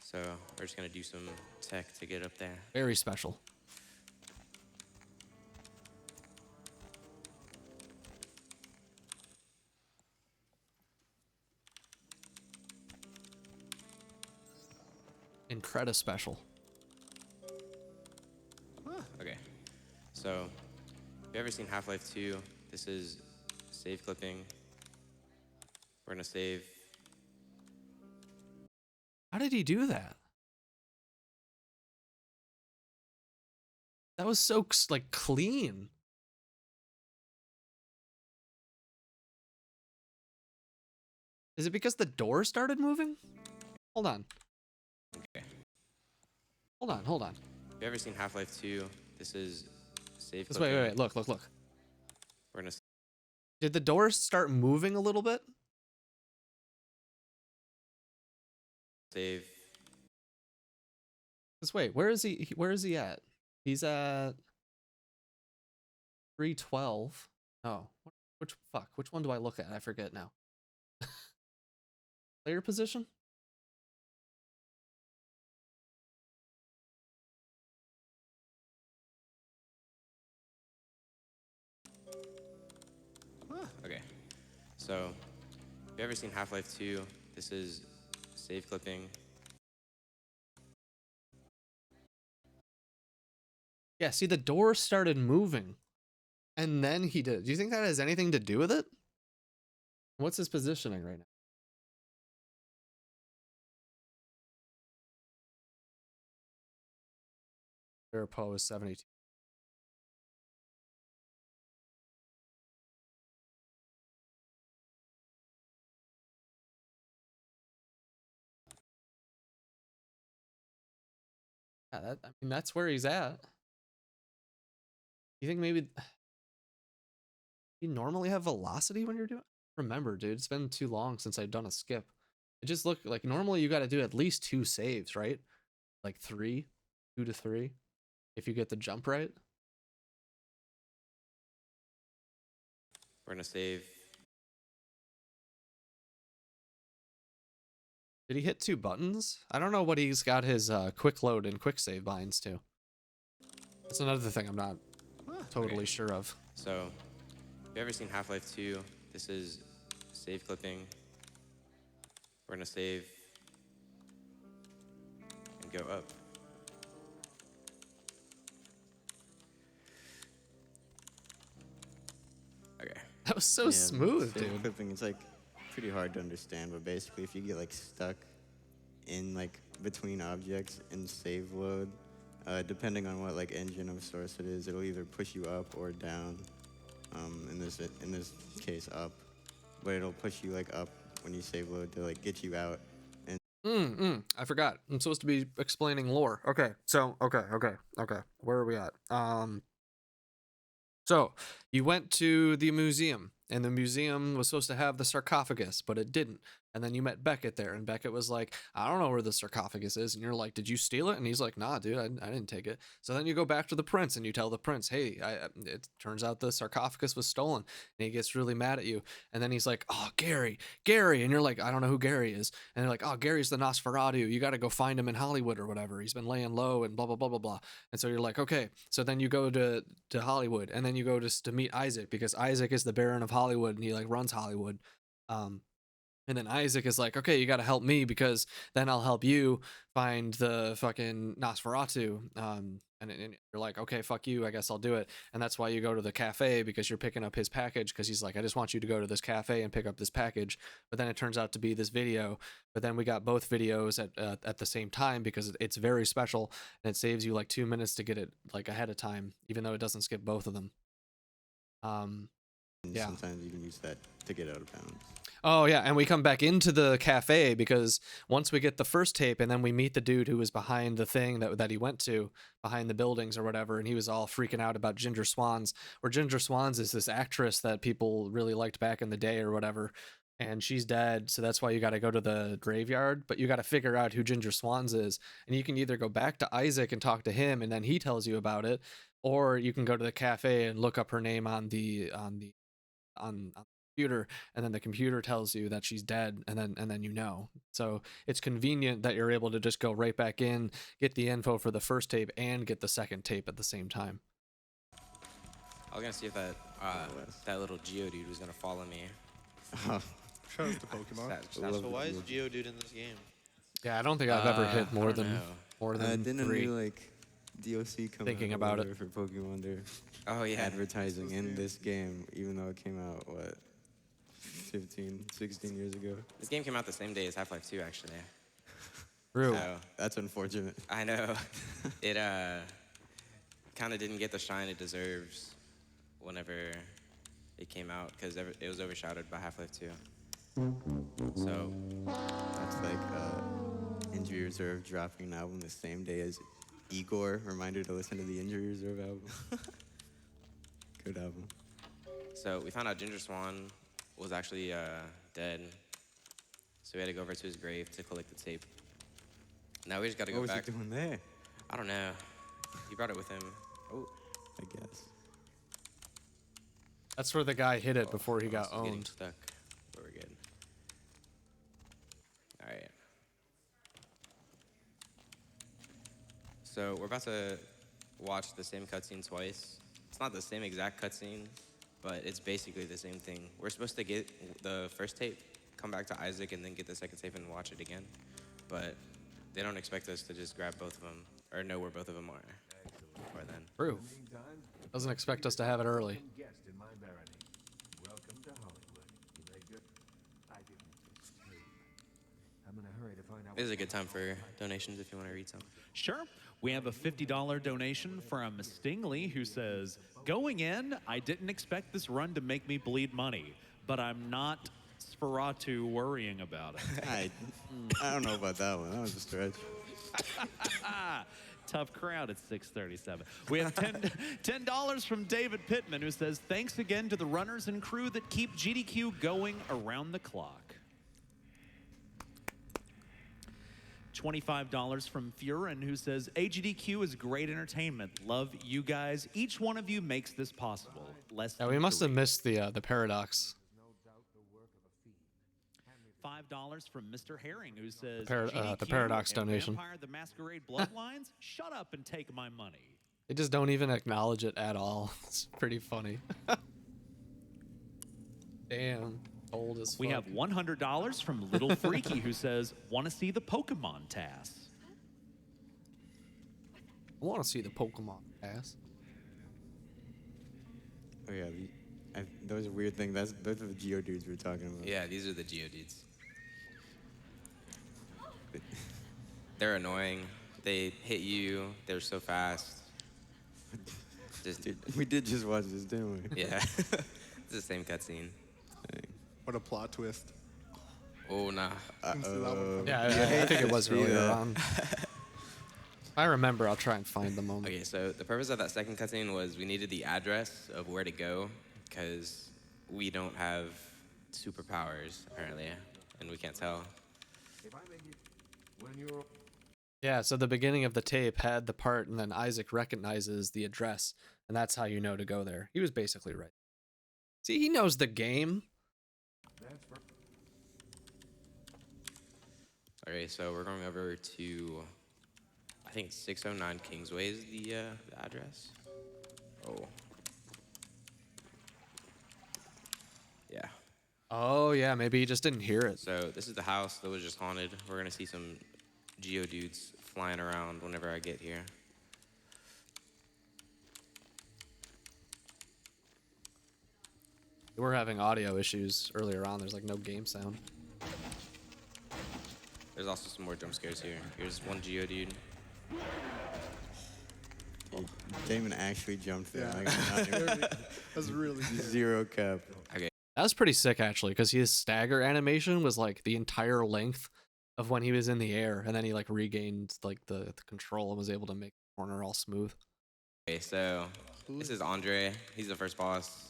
So we're just gonna do some tech to get up there. Very special. Incredible special. Okay. So, if you ever seen Half-Life 2, this is save clipping. We're gonna save. How did he do that? That was so like clean. Is it because the door started moving? Hold on. Okay. Hold on. If you ever seen Half-Life 2, this is save Just clipping. wait. Look. We're gonna Did the door start moving a little bit? save. Just wait. Where is he? Where is he at? He's at 312. Oh, which one do I look at? I forget now. Player position? ever seen Half-Life 2, this is save clipping. Yeah, see, the door started moving, and then he did. Do you think that has anything to do with it? What's his positioning right now? Their pose 72. Yeah, I mean, that's where he's at. You think maybe you normally have velocity when you're doing? Remember, dude, it's been too long since I've done a skip. It just looked like normally you got to do at least 2 saves, right? Like 3, 2 to 3, if you get the jump right. We're gonna save. Did he hit 2 buttons? I don't know what he's got his quick load and quick save binds to. That's another thing I'm not totally sure of. So, if you've ever seen Half-Life 2, this is save clipping. We're gonna save and go up. Okay. That was so Yeah, smooth, save dude. clipping, it's like pretty hard to understand, but basically if you get like stuck in like between objects in save load, depending on what like engine of source it is, it'll either push you up or down. In this case, up, but it'll push you like up when you save load to like get you out. And I forgot. I'm supposed to be explaining lore. Okay, so okay. Where are we at? So you went to the museum, and the museum was supposed to have the sarcophagus, but it didn't. And then you met Beckett there, and Beckett was like, I don't know where the sarcophagus is. And you're like, did you steal it? And he's like, nah, dude, I didn't take it. So then you go back to the prince, and you tell the prince, hey, it turns out the sarcophagus was stolen. And he gets really mad at you. And then he's like, oh, Gary. And you're like, I don't know who Gary is. And they're like, oh, Gary's the Nosferatu. You got to go find him in Hollywood or whatever. He's been laying low and blah, blah, blah, blah, blah. And so you're like, okay. So then you go to Hollywood, and then you go to meet Isaac, because Isaac is the Baron of Hollywood, and he like runs Hollywood. And then Isaac is like, okay, you got to help me, because then I'll help you find the fucking Nosferatu. And you're like, okay, fuck you, I guess I'll do it. And that's why you go to the cafe, because you're picking up his package, because he's like, I just want you to go to this cafe and pick up this package. But then it turns out to be this video. But then we got both videos at the same time, because it's very special, and it saves you like 2 minutes to get it like ahead of time, even though it doesn't skip both of them. Yeah. Sometimes you can use that to get out of bounds. Oh, yeah, and we come back into the cafe, because once we get the first tape, and then we meet the dude who was behind the thing that he went to, behind the buildings or whatever, and he was all freaking out about Ginger Swans, where Ginger Swans is this actress that people really liked back in the day or whatever, and she's dead, so that's why you got to go to the graveyard, but you got to figure out who Ginger Swans is, and you can either go back to Isaac and talk to him, and then he tells you about it, or you can go to the cafe and look up her name on the computer, and then the computer tells you that she's dead, and then you know. So it's convenient that you're able to just go right back in, get the info for the first tape, and get the second tape at the same time. I was gonna see if that that little Geodude was gonna follow me. Shout out to Pokemon. So why is Geodude in this game? Yeah, I don't think I've ever hit more than didn't 3. a new like DLC come Thinking out about it. for Pokemon? They're Oh yeah. advertising in this game, even though it came out what 15, 16 years ago. This game came out the same day as Half-Life 2, actually. True. So, That's unfortunate. I know. It kind of didn't get the shine it deserves whenever it came out, because it was overshadowed by Half-Life 2. So That's like Injury Reserve dropping an album the same day as Igor. Reminder to listen to the Injury Reserve album. Good album. So we found out Ginger Swan was actually dead. So we had to go over to his grave to collect the tape. Now we just got to go What was back. he doing there? I don't know. He brought it with him. Oh, I guess. That's where the guy hit it before he Or got else he's getting owned. stuck. But we're good. All right. So we're about to watch the same cutscene twice. It's not the same exact cutscene, but it's basically the same thing. We're supposed to get the first tape, come back to Isaac and then get the second save and watch it again. But they don't expect us to just grab both of them or know where both of them are before then. True. Doesn't expect us to have it early. Guest in my barony. Welcome to Hollywood. You made good. I didn't escape. I'm in a hurry to find out. This is a good time for donations if you want to read some. Sure. We have a $50 donation from Stingley who says, going in, I didn't expect this run to make me bleed money, but I'm not Sferatu worrying about it. I don't know about that one. That was a stretch. Tough crowd at 637. We have $10 from David Pittman who says, thanks again to the runners and crew that keep GDQ going around the clock. $25 from Furin who says, AGDQ is great entertainment. Love you guys. Each one of you makes this possible. Yeah, we must have missed the paradox. $5 from Mr. Herring who says, The GDQ paradox and donation. Vampire the Masquerade Bloodlines, shut up and take my money. They just don't even acknowledge it at all. It's pretty funny. Damn. Old as fuck. We have $100 from Little Freaky who says, want to see the Pokemon TAS. I want to see the Pokemon ass. Oh yeah, that was a weird thing. Those are the Geodudes we were talking about. Yeah, these are the Geodudes. They're annoying. They hit you. They're so fast. Just, Dude, we did just watch this, didn't we? yeah. It's the same cutscene. What a plot twist. Oh, nah. Didn't see that one coming. Yeah, I think it was see earlier that. on. I remember. I'll try and find the moment. Okay, so the purpose of that second cutscene was we needed the address of where to go because we don't have superpowers, apparently, and we can't tell. If I make it when you're Yeah, so the beginning of the tape had the part, and then Isaac recognizes the address, and that's how you know to go there. He was basically right. See, he knows the game. that's for Okay, so we're going over to, I think it's 609 Kingsway is the address. Oh. Yeah. Oh, yeah, maybe he just didn't hear it. So this is the house that was just haunted. We're going to see some Geodudes flying around whenever I get here. We were having audio issues earlier on. There's like no game sound. There's also some more jump scares here. Here's one Geodude. Damon actually jumped there. Yeah. Like, not even- That's really good. zero cap. Okay. That was pretty sick, actually, because his stagger animation was like the entire length of when he was in the air, and then he like regained like the control and was able to make the corner all smooth. Okay, so this is Andre. He's the first boss.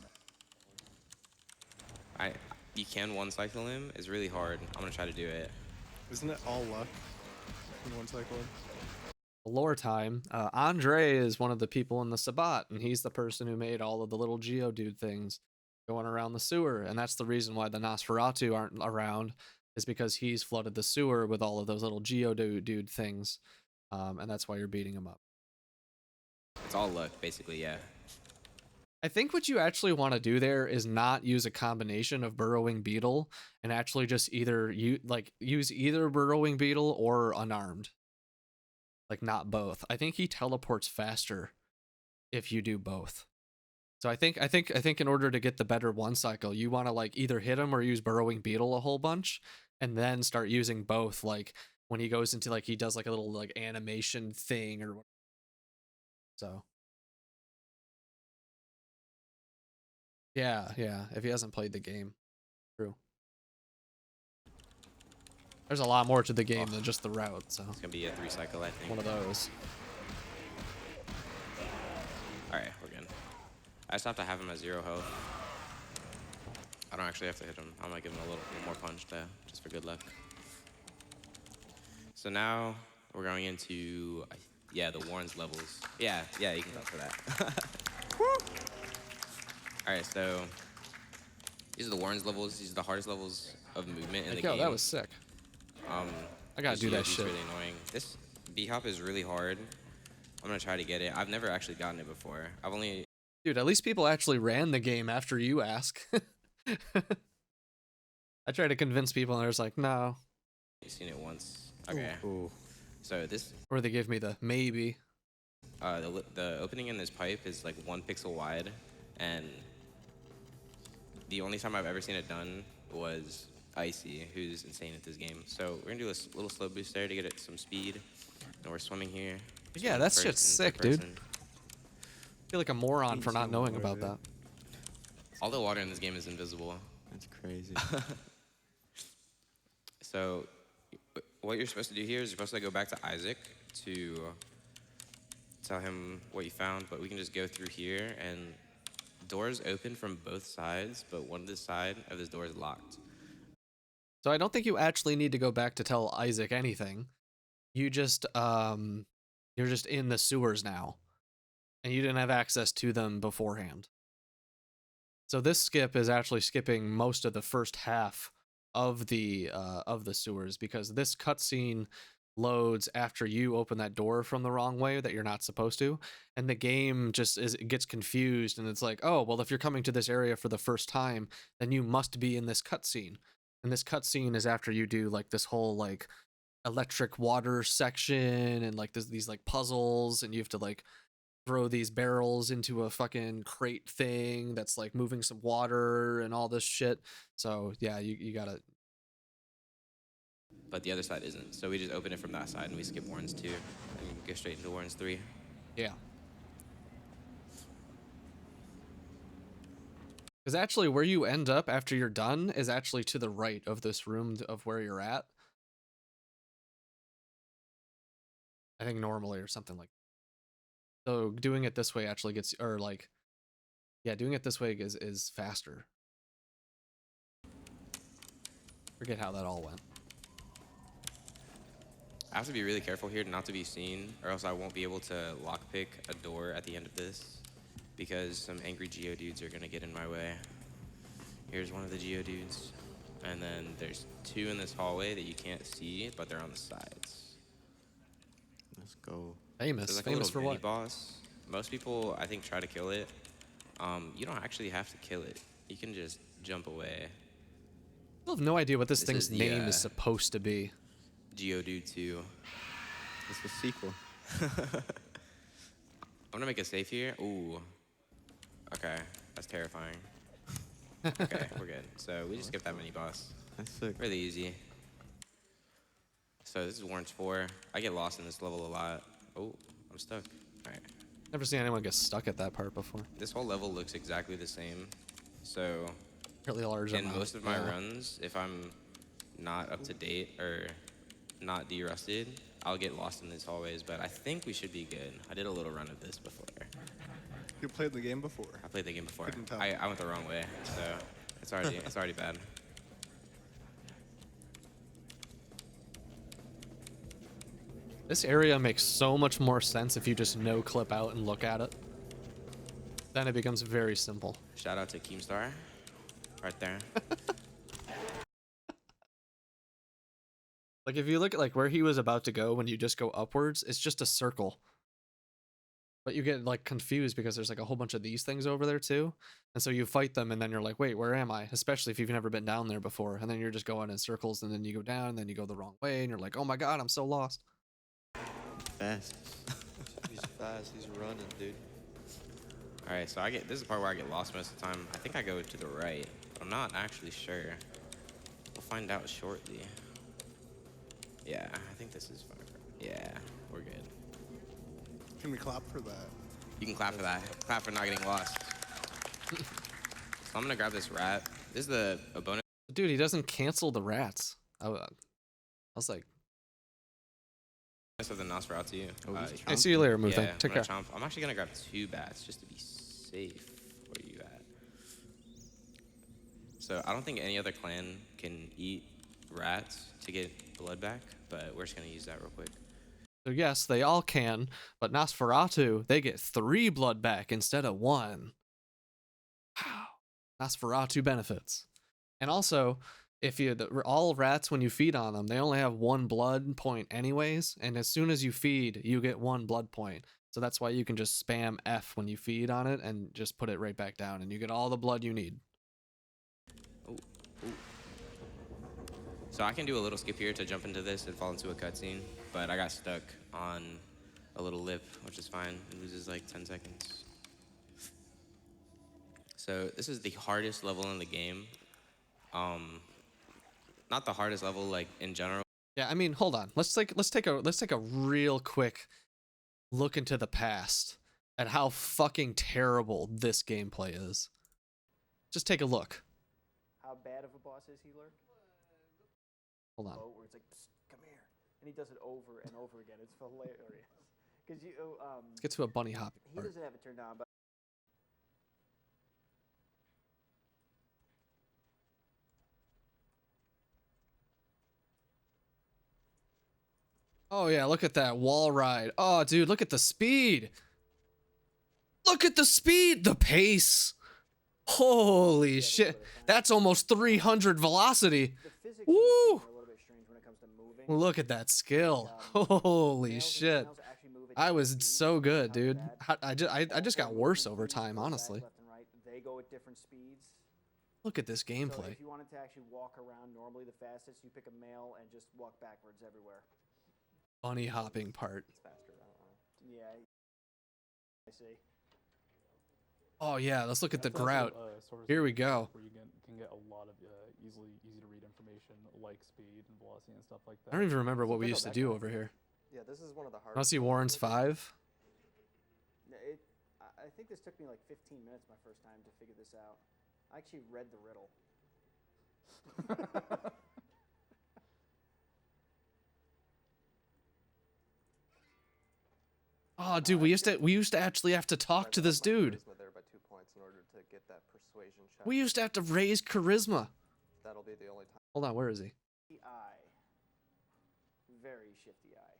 You can one cycle him. It's really hard. I'm gonna try to do it. Isn't it all luck in one cycle? Lore time. Andre is one of the people in the Sabbat, and he's the person who made all of the little Geodude things going around the sewer, and that's the reason why the Nosferatu aren't around, is because he's flooded the sewer with all of those little Geodude things, and that's why you're beating him up. It's all luck, basically, yeah. I think what you actually want to do there is not use a combination of Burrowing Beetle and actually just either use either Burrowing Beetle or Unarmed. Like not both. I think he teleports faster if you do both. So I think in order to get the better one cycle, you want to like either hit him or use Burrowing Beetle a whole bunch and then start using both, like when he goes into like he does like a little like animation thing or whatever. So yeah, if he hasn't played the game. True. There's a lot more to the game than just the route, so It's gonna be a 3 cycle, I think. one of those. Alright, we're good. I just have to have him at 0 health. I don't actually have to hit him. I might give him a little more punch though, just for good luck. So now we're going into, yeah, the Warren's levels. Yeah, you can go for that. Alright, so these are the Warren's levels. These are the hardest levels of movement in the Yo, game. that was sick. I gotta This do that Geodude's shit. really annoying. This B-hop is really hard. I'm gonna try to get it. I've never actually gotten it before. I've only... Dude, at least people actually ran the game after you ask. I try to convince people, and they're just like, no. You've seen it once. Okay. Ooh. So this, Or they give me the maybe. the opening in this pipe is like 1 pixel wide, and the only time I've ever seen it done was Icy, who's insane at this game. So we're gonna do a little slow boost there to get it some speed, and we're swimming here. Yeah, Swimming that first shit's and third sick, dude. person. I feel like a moron for not Ain't knowing no about more, that. All the water in this game is invisible. That's crazy. So what you're supposed to do here is you're supposed to go back to Isaac to tell him what you found, but we can just go through here, and doors open from both sides, but one of the side of this door is locked. So I don't think you actually need to go back to tell Isaac anything. You just you're just in the sewers now, and you didn't have access to them beforehand. So this skip is actually skipping most of the first half of the sewers, because this cutscene loads after you open that door from the wrong way that you're not supposed to, and the game just it gets confused, and it's like, oh well, if you're coming to this area for the first time, then you must be in this cutscene, and this cutscene is after you do like this whole like electric water section, and like these like puzzles, and you have to like throw these barrels into a fucking crate thing that's like moving some water and all this shit. So yeah, you gotta. But the other side isn't. So we just open it from that side, and we skip Warrens 2, and go straight into Warrens 3. Yeah. Because actually, where you end up after you're done is actually to the right of this room of where you're at. I think normally or something like that. So doing it this way actually gets, or like, yeah, doing it this way is faster. Forget how that all went. I have to be really careful here not to be seen, or else I won't be able to lockpick a door at the end of this, because some angry Geodudes are gonna get in my way. Here's one of the Geodudes, and then there's 2 in this hallway that you can't see, but they're on the sides. Let's go. Famous. There's like Famous a for little mini what? boss. Most people, I think, try to kill it. You don't actually have to kill it. You can just jump away. I have no idea what this This thing's is the, name is supposed to be. Geodude 2. It's the sequel. I'm gonna make a save here. Ooh. Okay, that's terrifying. Okay, we're good. So we just skip that mini boss. That's sick. Really easy. So this is Warrens 4. I get lost in this level a lot. Oh, I'm stuck. All right. Never seen anyone get stuck at that part before. This whole level looks exactly the same. So Really large in amount. most of my Yeah. runs, if I'm not up to date or not de-rusted, I'll get lost in these hallways, but I think we should be good. I did a little run of this before. You played the game before. I played the game before. Couldn't tell. I went the wrong way, so it's already bad. This area makes so much more sense if you just no clip out and look at it. Then it becomes very simple. Shout out to Keemstar, right there. Like if you look at like where he was about to go when you just go upwards, it's just a circle. But you get like confused because there's like a whole bunch of these things over there too. And so you fight them and then you're like, wait, where am I? Especially if you've never been down there before. And then you're just going in circles and then you go down and then you go the wrong way and you're like, oh my god, I'm so lost. Fast. He's fast. He's running, dude. All right, so this is the part where I get lost most of the time. I think I go to the right, but I'm not actually sure. We'll find out shortly. Yeah, I think this is fine. Yeah, we're good. Can we clap for that? You can clap for that. Clap for not getting lost. So I'm gonna grab this rat. This is a bonus Dude, he doesn't cancel the rats. I was like, of the Nosferatu. Oh, he's hey, see you later, Mutha. Yeah, Take I'm care. gonna chomp. I'm actually gonna grab 2 bats just to be safe. Where you at? So I don't think any other clan can eat rats to get blood back, but we're just gonna use that real quick. So yes, they all can, but Nosferatu, they get 3 blood back instead of 1. Wow. Nosferatu benefits. And also, if all rats, when you feed on them, they only have 1 blood point anyways, and as soon as you feed, you get 1 blood point. So that's why you can just spam F when you feed on it and just put it right back down, and you get all the blood you need. Oh, So I can do a little skip here to jump into this and fall into a cutscene, but I got stuck on a little lip, which is fine. It loses like 10 seconds. So this is the hardest level in the game. Not the hardest level like in general. Yeah, I mean, hold on. Let's take a real quick look into the past at how fucking terrible this gameplay is. Just take a look. How bad of a boss is he, Lurk? Hold on. Where it's like, come here, and he does it over and over again. It's hilarious. Because Let's get to a bunny hopping he part. doesn't have it turned on, but Oh yeah, look at that wall ride. Oh dude, look at the speed. Look at the speed, the pace. Holy shit. That's almost 300 velocity. the physics Woo! are a little bit strange when it comes to moving. Look at that skill. Holy Nails and shit. nails actually move at I different was speeds. so good, How dude. bad. I just got Also, worse movement over speeds time, go back, honestly. left and right. They go at different speeds. Look at this So gameplay. if you wanted to actually walk around normally the fastest, you pick a male and just walk backwards everywhere. Bunny hopping part. Yeah, I see. Oh yeah, let's look at the drought. Here we go. Where you can get a lot of easy to read information like speed and velocity and stuff like that. I don't even remember what we used to do over here. Yeah, this is one of the hardest. Want to see Warren's 5? I think this took me like 15 minutes my first time to figure this out. I actually read the riddle. Oh, dude, we used to actually have to talk to this dude. There by 2 points in order to get that persuasion check. We used to have to raise charisma. That'll be the only time. Hold on, where is he? Eye. Very shifty eye.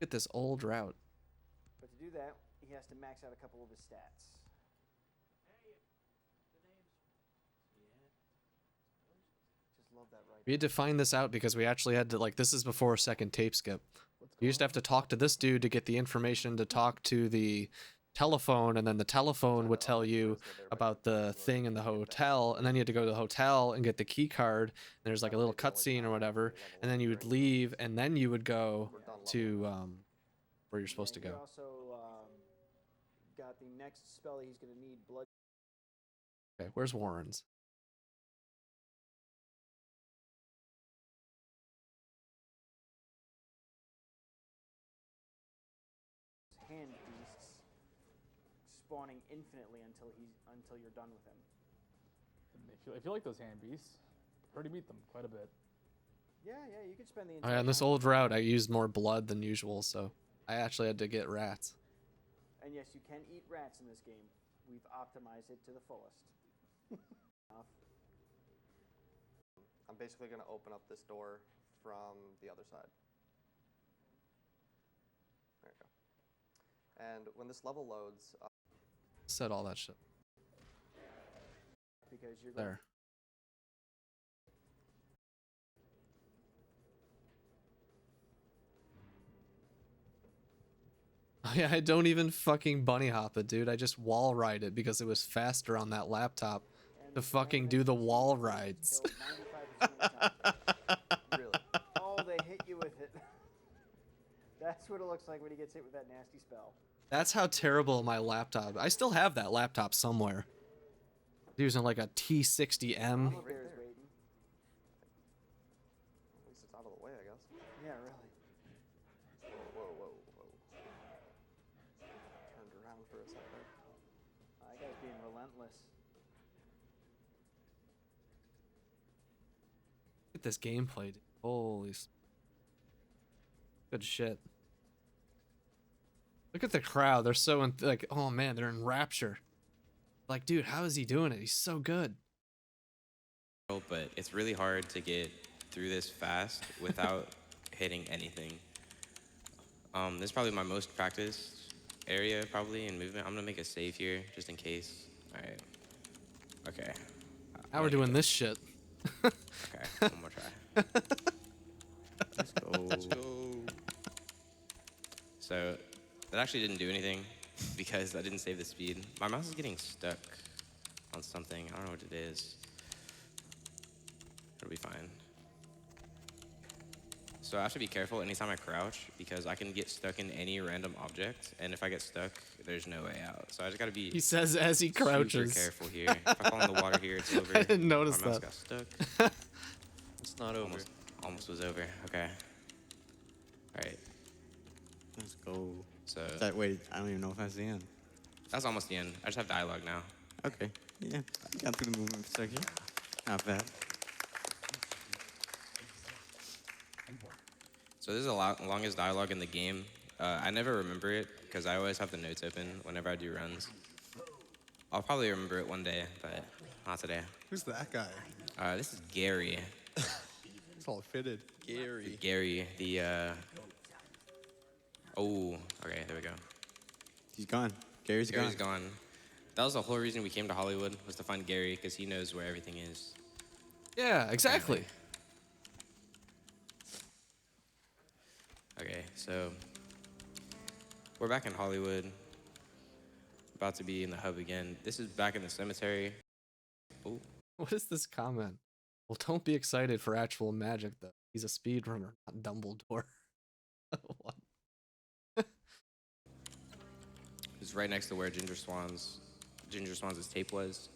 Look at this old route. But to do that, he has to max out a couple of his stats. Just love that right. We had to find this out because we actually had to, like, this is before a second tape skip. We used to have to talk to this dude to get the information to talk to the telephone, and then the telephone would tell you about the thing in the hotel, and then you had to go to the hotel and get the key card. There's like a little cutscene or whatever, and then you would leave, and then you would go to where you're supposed to He go. also got the next spell he's going to need blood. Okay, where's Warren's? Hand beasts spawning infinitely until you're done with him. If you like those hand beasts, prefer to meet them quite a bit. Yeah, you could spend the Oh entire yeah, on this time- old route, I used more blood than usual, so I actually had to get rats. And yes, you can eat rats in this game. We've optimized it to the fullest. I'm basically going to open up this door from the other side. There you go. And when this level loads, Said all that shit. Because you're There. Oh, yeah, I don't even fucking bunny hop it, dude. I just wall ride it because it was faster on that laptop to fucking do the wall rides. Really? Oh, they hit you with it. That's what it looks like when he gets hit with that nasty spell. That's how terrible my laptop. I still have that laptop somewhere. Using like a T60M. Mama Bear's waiting. at least it's out of the way, I guess. Yeah, really. Whoa. Turned around for a second. That guy's being relentless. Look at this gameplay, dude. Holy. Good shit. Look at the crowd. They're so like, oh man, they're in rapture. Like, dude, how is he doing it? He's so good. But it's really hard to get through this fast without hitting anything. This is probably my most practiced area probably in movement. I'm gonna make a save here just in case. All right. Okay. Now we're doing this shit. Okay, one more try. Let's go. Let's go. So that actually didn't do anything because I didn't save the speed. My mouse is getting stuck on something. I don't know what it is. So I have to be careful anytime I crouch because I can get stuck in any random object, and if I get stuck, there's no way out. So I just gotta be. He says as he super crouches. careful here. If I fall in the water here, it's over. I didn't notice My mouse that. got stuck. It's not over. Almost was over. Okay. All right. Let's go. So Wait, I don't even know if that's the end. that's almost the end. I just have dialogue now. Okay. Yeah. I got through the movement section. Not bad. So this is the longest dialogue in the game. I never remember it because I always have the notes open whenever I do runs. I'll probably remember it one day, but not today. Who's that guy? This is Gary. It's all fitted. Gary, the oh, okay, there we go. He's gone. Gary's gone. That was the whole reason we came to Hollywood, was to find Gary, because he knows where everything is. Yeah, exactly. Okay, so we're back in Hollywood. About to be in the hub again. This is back in the cemetery. Oh, What is this comment? Well, don't be excited for actual magic, though. He's a speedrunner, not Dumbledore. What? it's right next to where Ginger Swan's tape was.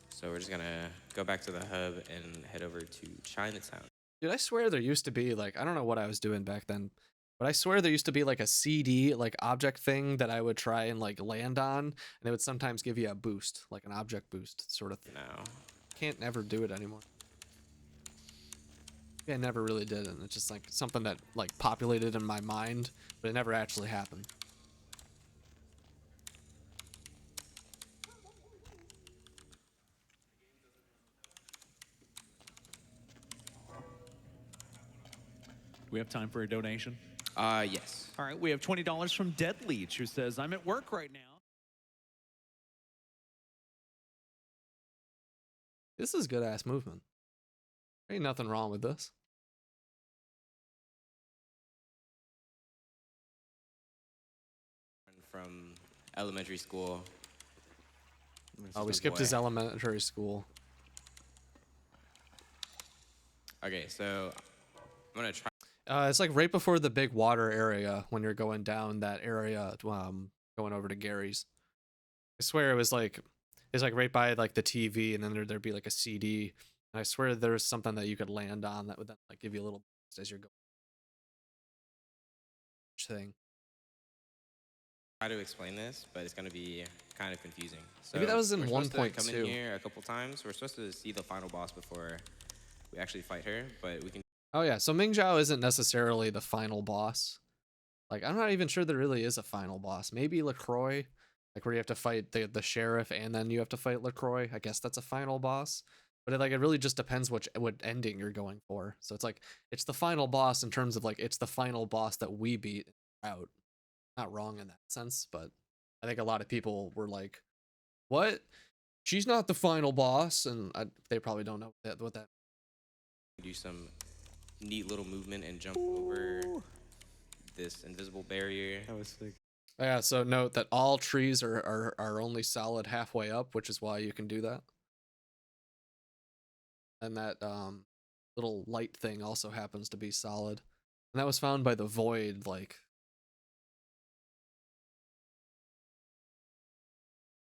So we're just gonna go back to the hub and head over to Chinatown. Dude, I swear there used to be, like, I don't know what I was doing back then, but I swear there used to be, like, a CD, like, object thing that I would try and, like, land on, and it would sometimes give you a boost, like an object boost sort of thing. No. Can't never do it anymore. I never really did, and it's just, like, something that, like, populated in my mind, but it never actually happened. We have time for a donation. Yes. All right, we have $20 from Dead Leech, who says, I'm at work right now. This is good ass movement. Ain't nothing wrong with this. From elementary school. Oh, we skipped his elementary school. Okay, so I'm gonna try. It's like right before the big water area when you're going down that area, going over to Gary's. I swear it was like, it's like right by like the TV, and then there'd be like a CD. And I swear there was something that you could land on that would then like give you a little boost as you're going. Thing. Try to explain this, but it's gonna be kind of confusing. So Maybe that was in we're supposed to 1.2. come in here a couple times. We're supposed to see the final boss before we actually fight her, but we can. Oh yeah, so Ming Zhao isn't necessarily the final boss. Like, I'm not even sure there really is a final boss. Maybe LaCroix, like where you have to fight the sheriff and then you have to fight LaCroix. I guess that's a final boss. But it really just depends what ending you're going for. So it's like, it's the final boss in terms of like, it's the final boss that we beat out. Not wrong in that sense, but I think a lot of people were like, what? She's not the final boss. And they probably don't know what that. Do some neat little movement and jump over this invisible barrier. That was sick. Yeah, so note that all trees are only solid halfway up, which is why you can do that. And that little light thing also happens to be solid. And that was found by the Void, like,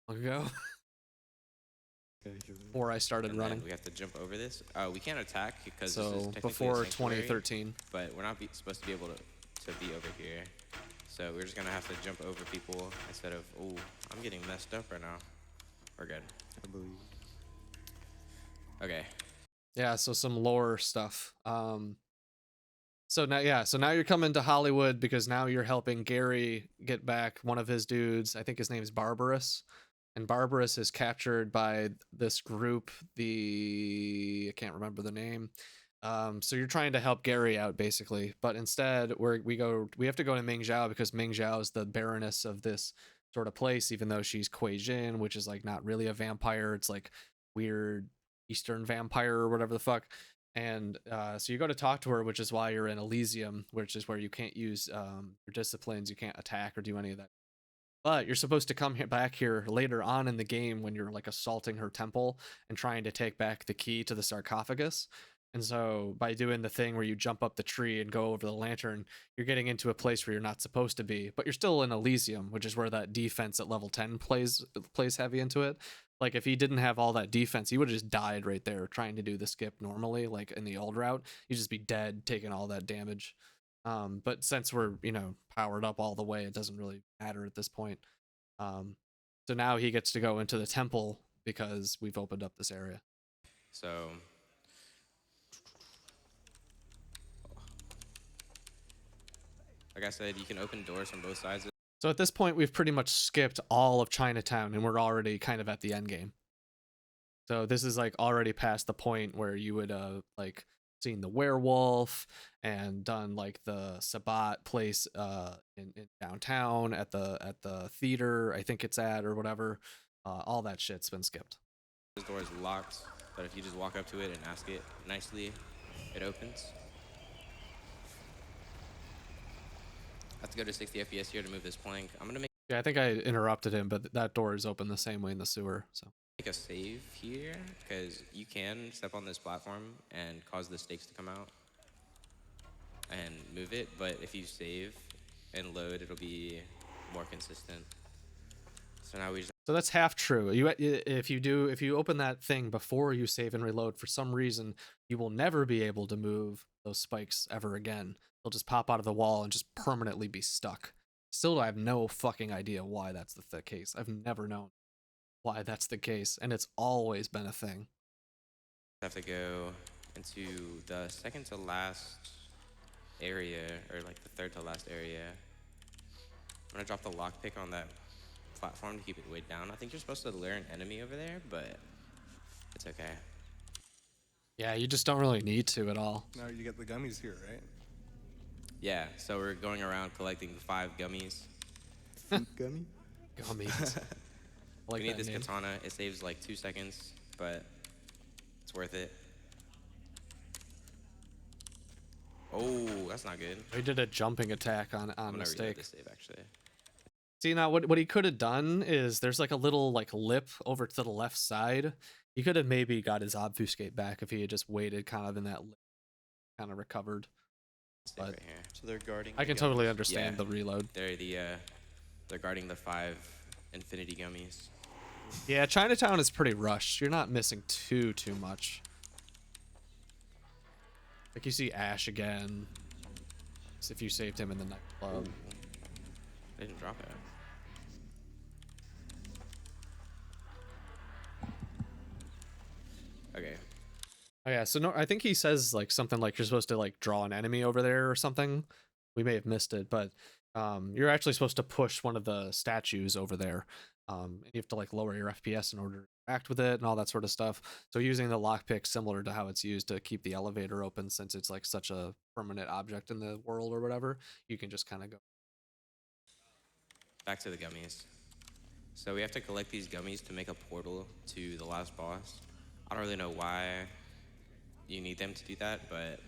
long ago. Before I started And then running. we have to jump over this. We can't attack because So this is technically before a sanctuary, 2013. But we're not supposed to be able to be over here. So we're just gonna have to jump over people instead of. Oh, I'm getting messed up right now. We're good. I believe. Okay. Yeah, so some lore stuff. So now you're coming to Hollywood because now you're helping Gary get back one of his dudes. I think his name is Barbarous. And Barbarous is captured by this group, I can't remember the name. So you're trying to help Gary out basically, but instead we have to go to Ming Zhao because Ming Zhao is the baroness of this sort of place, even though she's Kuei Jin, which is like not really a vampire. It's like weird Eastern vampire or whatever the fuck. And so you go to talk to her, which is why you're in Elysium, which is where you can't use your disciplines, you can't attack or do any of that. But you're supposed to come back here later on in the game when you're like assaulting her temple and trying to take back the key to the sarcophagus. And so by doing the thing where you jump up the tree and go over the lantern, you're getting into a place where you're not supposed to be, but you're still in Elysium, which is where that defense at level 10 plays heavy into it. Like if he didn't have all that defense, he would have just died right there trying to do the skip normally, like in the old route. You'd just be dead, taking all that damage. But since we're, powered up all the way, it doesn't really matter at this point. So now he gets to go into the temple because we've opened up this area. So like I said, you can open doors from both sides. So at this point, we've pretty much skipped all of Chinatown, and we're already kind of at the end game. So this is like already past the point where you would like seen the werewolf and done like the Sabat place in downtown at the theater, I think it's at, or whatever. All that shit's been skipped. This door is locked, but if you just walk up to it and ask it nicely, it opens. I have to go to 60 FPS here to move this plank. I'm gonna make Yeah, I think I interrupted him, but that door is open the same way in the sewer. So a save here because you can step on this platform and cause the stakes to come out and move it, but if you save and load, it'll be more consistent. So now we just. So that's half true. If you open that thing before you save and reload, for some reason, you will never be able to move those spikes ever again. They'll just pop out of the wall and just permanently be stuck. Still, I have no fucking idea why that's the case. I've never known why that's the case, and it's always been a thing. Have to go into the second to last area, or like the third to last area. I'm gonna drop the lockpick on that platform to keep it weighed down. I think you're supposed to lure an enemy over there, but it's okay. Yeah, you just don't really need to at all. Now you get the gummies here, right? Yeah, so we're going around collecting 5 gummies. Gummy? Gummies. We need this katana. It saves like 2 seconds, but it's worth it. Oh, that's not good. He did a jumping attack on I'm gonna mistake. reload this save actually. See, now what he could have done is there's like a little like lip over to the left side. He could have maybe got his obfuscate back if he had just waited kind of in that lip, kind of recovered. But Right here. So they're guarding. I can totally understand the reload. They're guarding the 5 infinity gummies. Yeah, Chinatown is pretty rushed. You're not missing too much. Like you see Ash again. As if you saved him in the nightclub. They didn't drop it. Okay. Oh yeah, so no, I think he says like something like you're supposed to like draw an enemy over there or something. We may have missed it, but you're actually supposed to push one of the statues over there. And you have to like lower your FPS in order to interact with it and all that sort of stuff. So using the lockpick similar to how it's used to keep the elevator open, since it's like such a permanent object in the world or whatever, you can just kind of go. Back to the gummies. So we have to collect these gummies to make a portal to the last boss. I don't really know why you need them to do that, but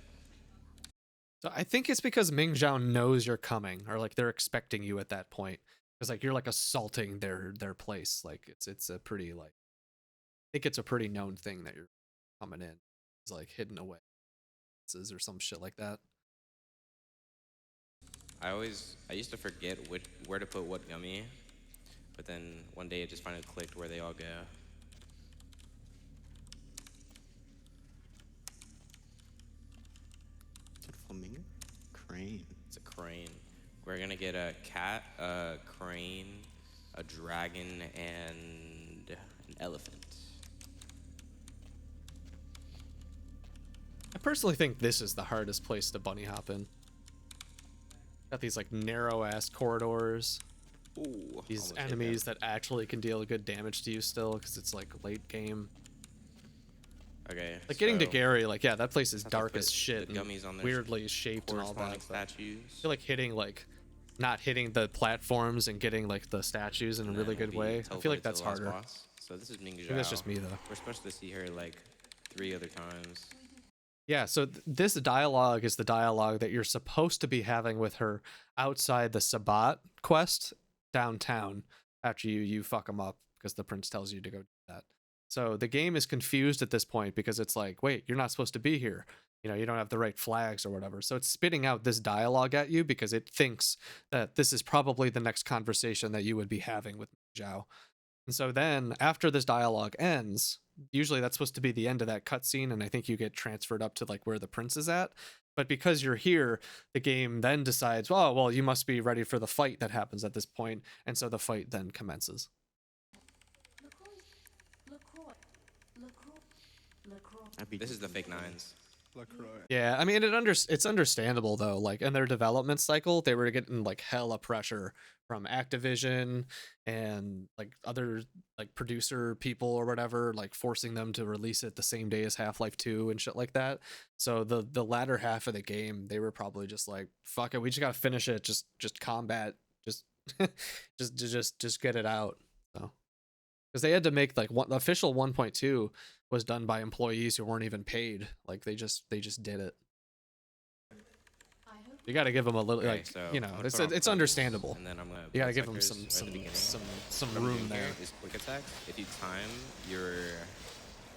So I think it's because Ming Zhao knows you're coming, or like they're expecting you at that point. Because like you're like assaulting their place. Like it's a pretty like I think it's a pretty known thing that you're coming in. It's like hidden away. Or some shit like that. I used to forget where to put what gummy, but then one day it just finally clicked where they all go. Is that a flamingo? Crane. It's a crane. We're gonna get a cat, a crane, a dragon, and an elephant. I personally think this is the hardest place to bunny hop in. Got these like narrow ass corridors. Ooh, these enemies that actually can deal good damage to you still because it's like late game. Okay. Like getting to Gary, like yeah, that place is dark as shit and gummies on weirdly shaped and all that. Statues. I feel like not hitting the platforms and getting like the statues in a really good way. I feel like that's harder. So this is Ming Zhao. Maybe that's just me though. We're supposed to see her like 3 other times. Yeah, so this dialogue is the dialogue that you're supposed to be having with her outside the Sabat quest downtown after you fuck them up because the prince tells you to go do that. So the game is confused at this point because it's like, wait, you're not supposed to be here. You know, you don't have the right flags or whatever. So it's spitting out this dialogue at you because it thinks that this is probably the next conversation that you would be having with Zhao. And so then after this dialogue ends, usually that's supposed to be the end of that cutscene, and I think you get transferred up to like where the prince is at. But because you're here, the game then decides, oh, well, you must be ready for the fight that happens at this point, and so the fight then commences. This is the fake nines. Yeah, I mean, it's understandable though. Like in their development cycle, they were getting like hella pressure from Activision and like other like producer people or whatever, like forcing them to release it the same day as Half-Life 2 and shit like that. So the latter half of the game, they were probably just like, fuck it, we just gotta finish it. Just combat, just just get it out. So because they had to make like the official 1.2 was done by employees who weren't even paid. Like they just did it. You got to give them a little, like, so you know, it's punters, understandable. And then I'm gonna you got to put give them suckers right at the beginning. some What I'm room doing there. here is quick attacks. If you time your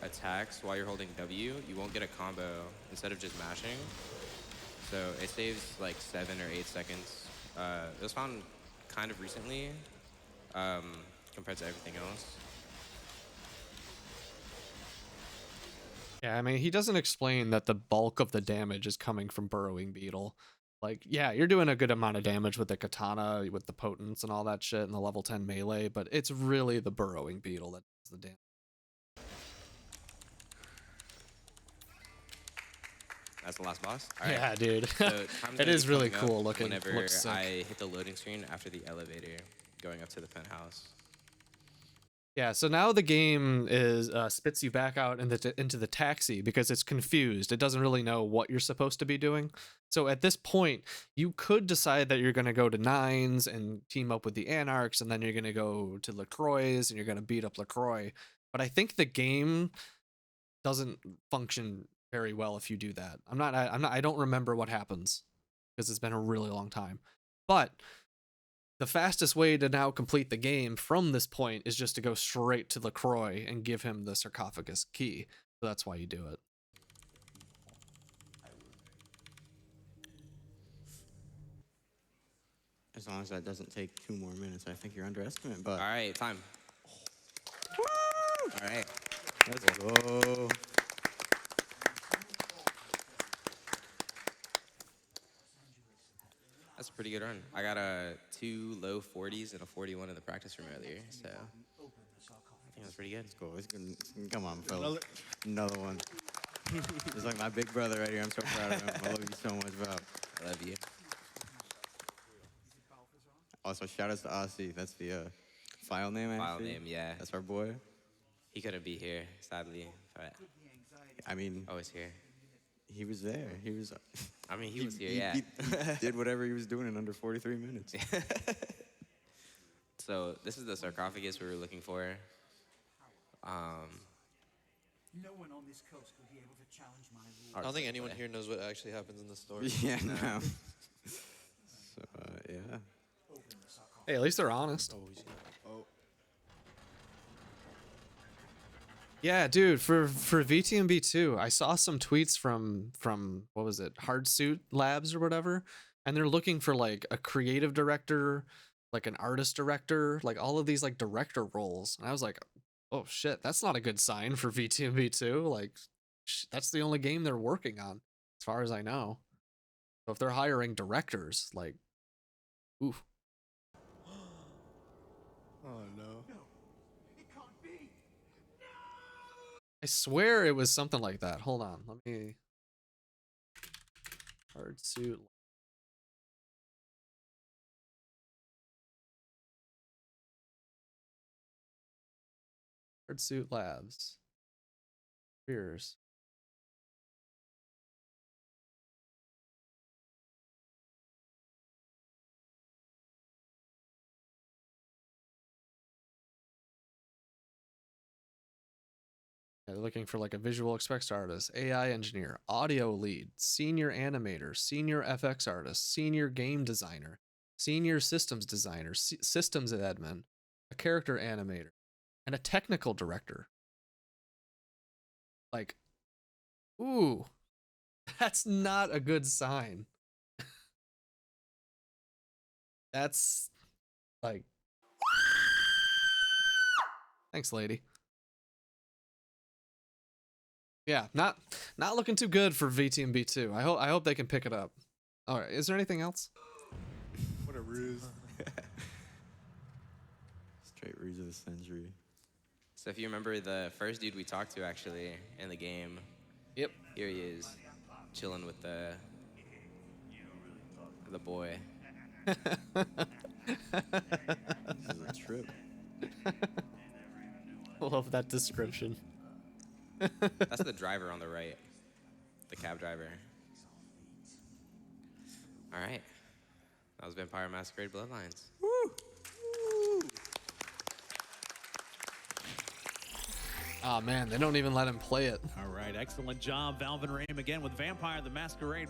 attacks while you're holding W, you won't get a combo instead of just mashing. So it saves like 7 or 8 seconds. It was found kind of recently compared to everything else. Yeah, I mean, he doesn't explain that the bulk of the damage is coming from Burrowing Beetle. Like, yeah, you're doing a good amount of damage with the katana, with the potence and all that shit, and the level 10 melee, but it's really the Burrowing Beetle that does the damage. That's the last boss. All right. Yeah, dude. So it is really cool looking. Whenever Looks sick. I hit the loading screen after the elevator going up to the penthouse. Yeah, so now the game is spits you back out into the taxi because it's confused. It doesn't really know what you're supposed to be doing. So at this point, you could decide that you're going to go to Nines and team up with the Anarchs, and then you're going to go to LaCroix's and you're going to beat up LaCroix. But I think the game doesn't function very well if you do that. I don't remember what happens because it's been a really long time. But the fastest way to now complete the game from this point is just to go straight to LaCroix and give him the sarcophagus key. So that's why you do it. As long as that doesn't take 2 more minutes, I think you're underestimating. But all right, time. Woo! All right, let's go. That's a pretty good run. I got a 2 low 40s and a 41 in the practice room earlier, so I think that's pretty good. Let's go. It's good. Come on, fellas. Another one. It's like my big brother right here. I'm so proud of him. I love you so much, bro. I love you. Also, shout out to Aussie. That's the file name, actually. File name, yeah. That's our boy. He couldn't be here, sadly, but I mean, I was here. He was there. He was. I mean, he was here, yeah. He did whatever he was doing in under 43 minutes. So this is the sarcophagus we were looking for. No one on this coast will be able to challenge my rules. I don't think anyone here knows what actually happens in the story. Yeah, no. So, yeah. Hey, at least they're honest. Oh. Yeah, dude, for VTMB 2, I saw some tweets from what was it, Hardsuit Labs or whatever, and they're looking for like a creative director, like an artist director, like all of these like director roles. And I was like, oh shit, that's not a good sign for VTMB 2. Like that's the only game they're working on as far as I know. So if they're hiring directors, like oof. Oh no. I swear it was something like that. Hold on, let me. Hardsuit. Hardsuit Labs. Careers. They're looking for like a visual effects artist, AI engineer, audio lead, senior animator, senior FX artist, senior game designer, senior systems designer, systems admin, a character animator, and a technical director. Like, ooh, that's not a good sign. That's like, thanks, lady. Yeah, not looking too good for vtmb 2. I hope they can pick it up. All right, is there anything else? What a ruse. Straight ruse of the century. So if you remember the first dude we talked to actually in the game. Yep. Here he is, chilling with the boy. This is a trip. Love that description. That's the driver on the right, the cab driver. All right, that was Vampire Masquerade Bloodlines. Woo! Oh man, they don't even let him play it. All right, excellent job, Valve and Raym again with Vampire the Masquerade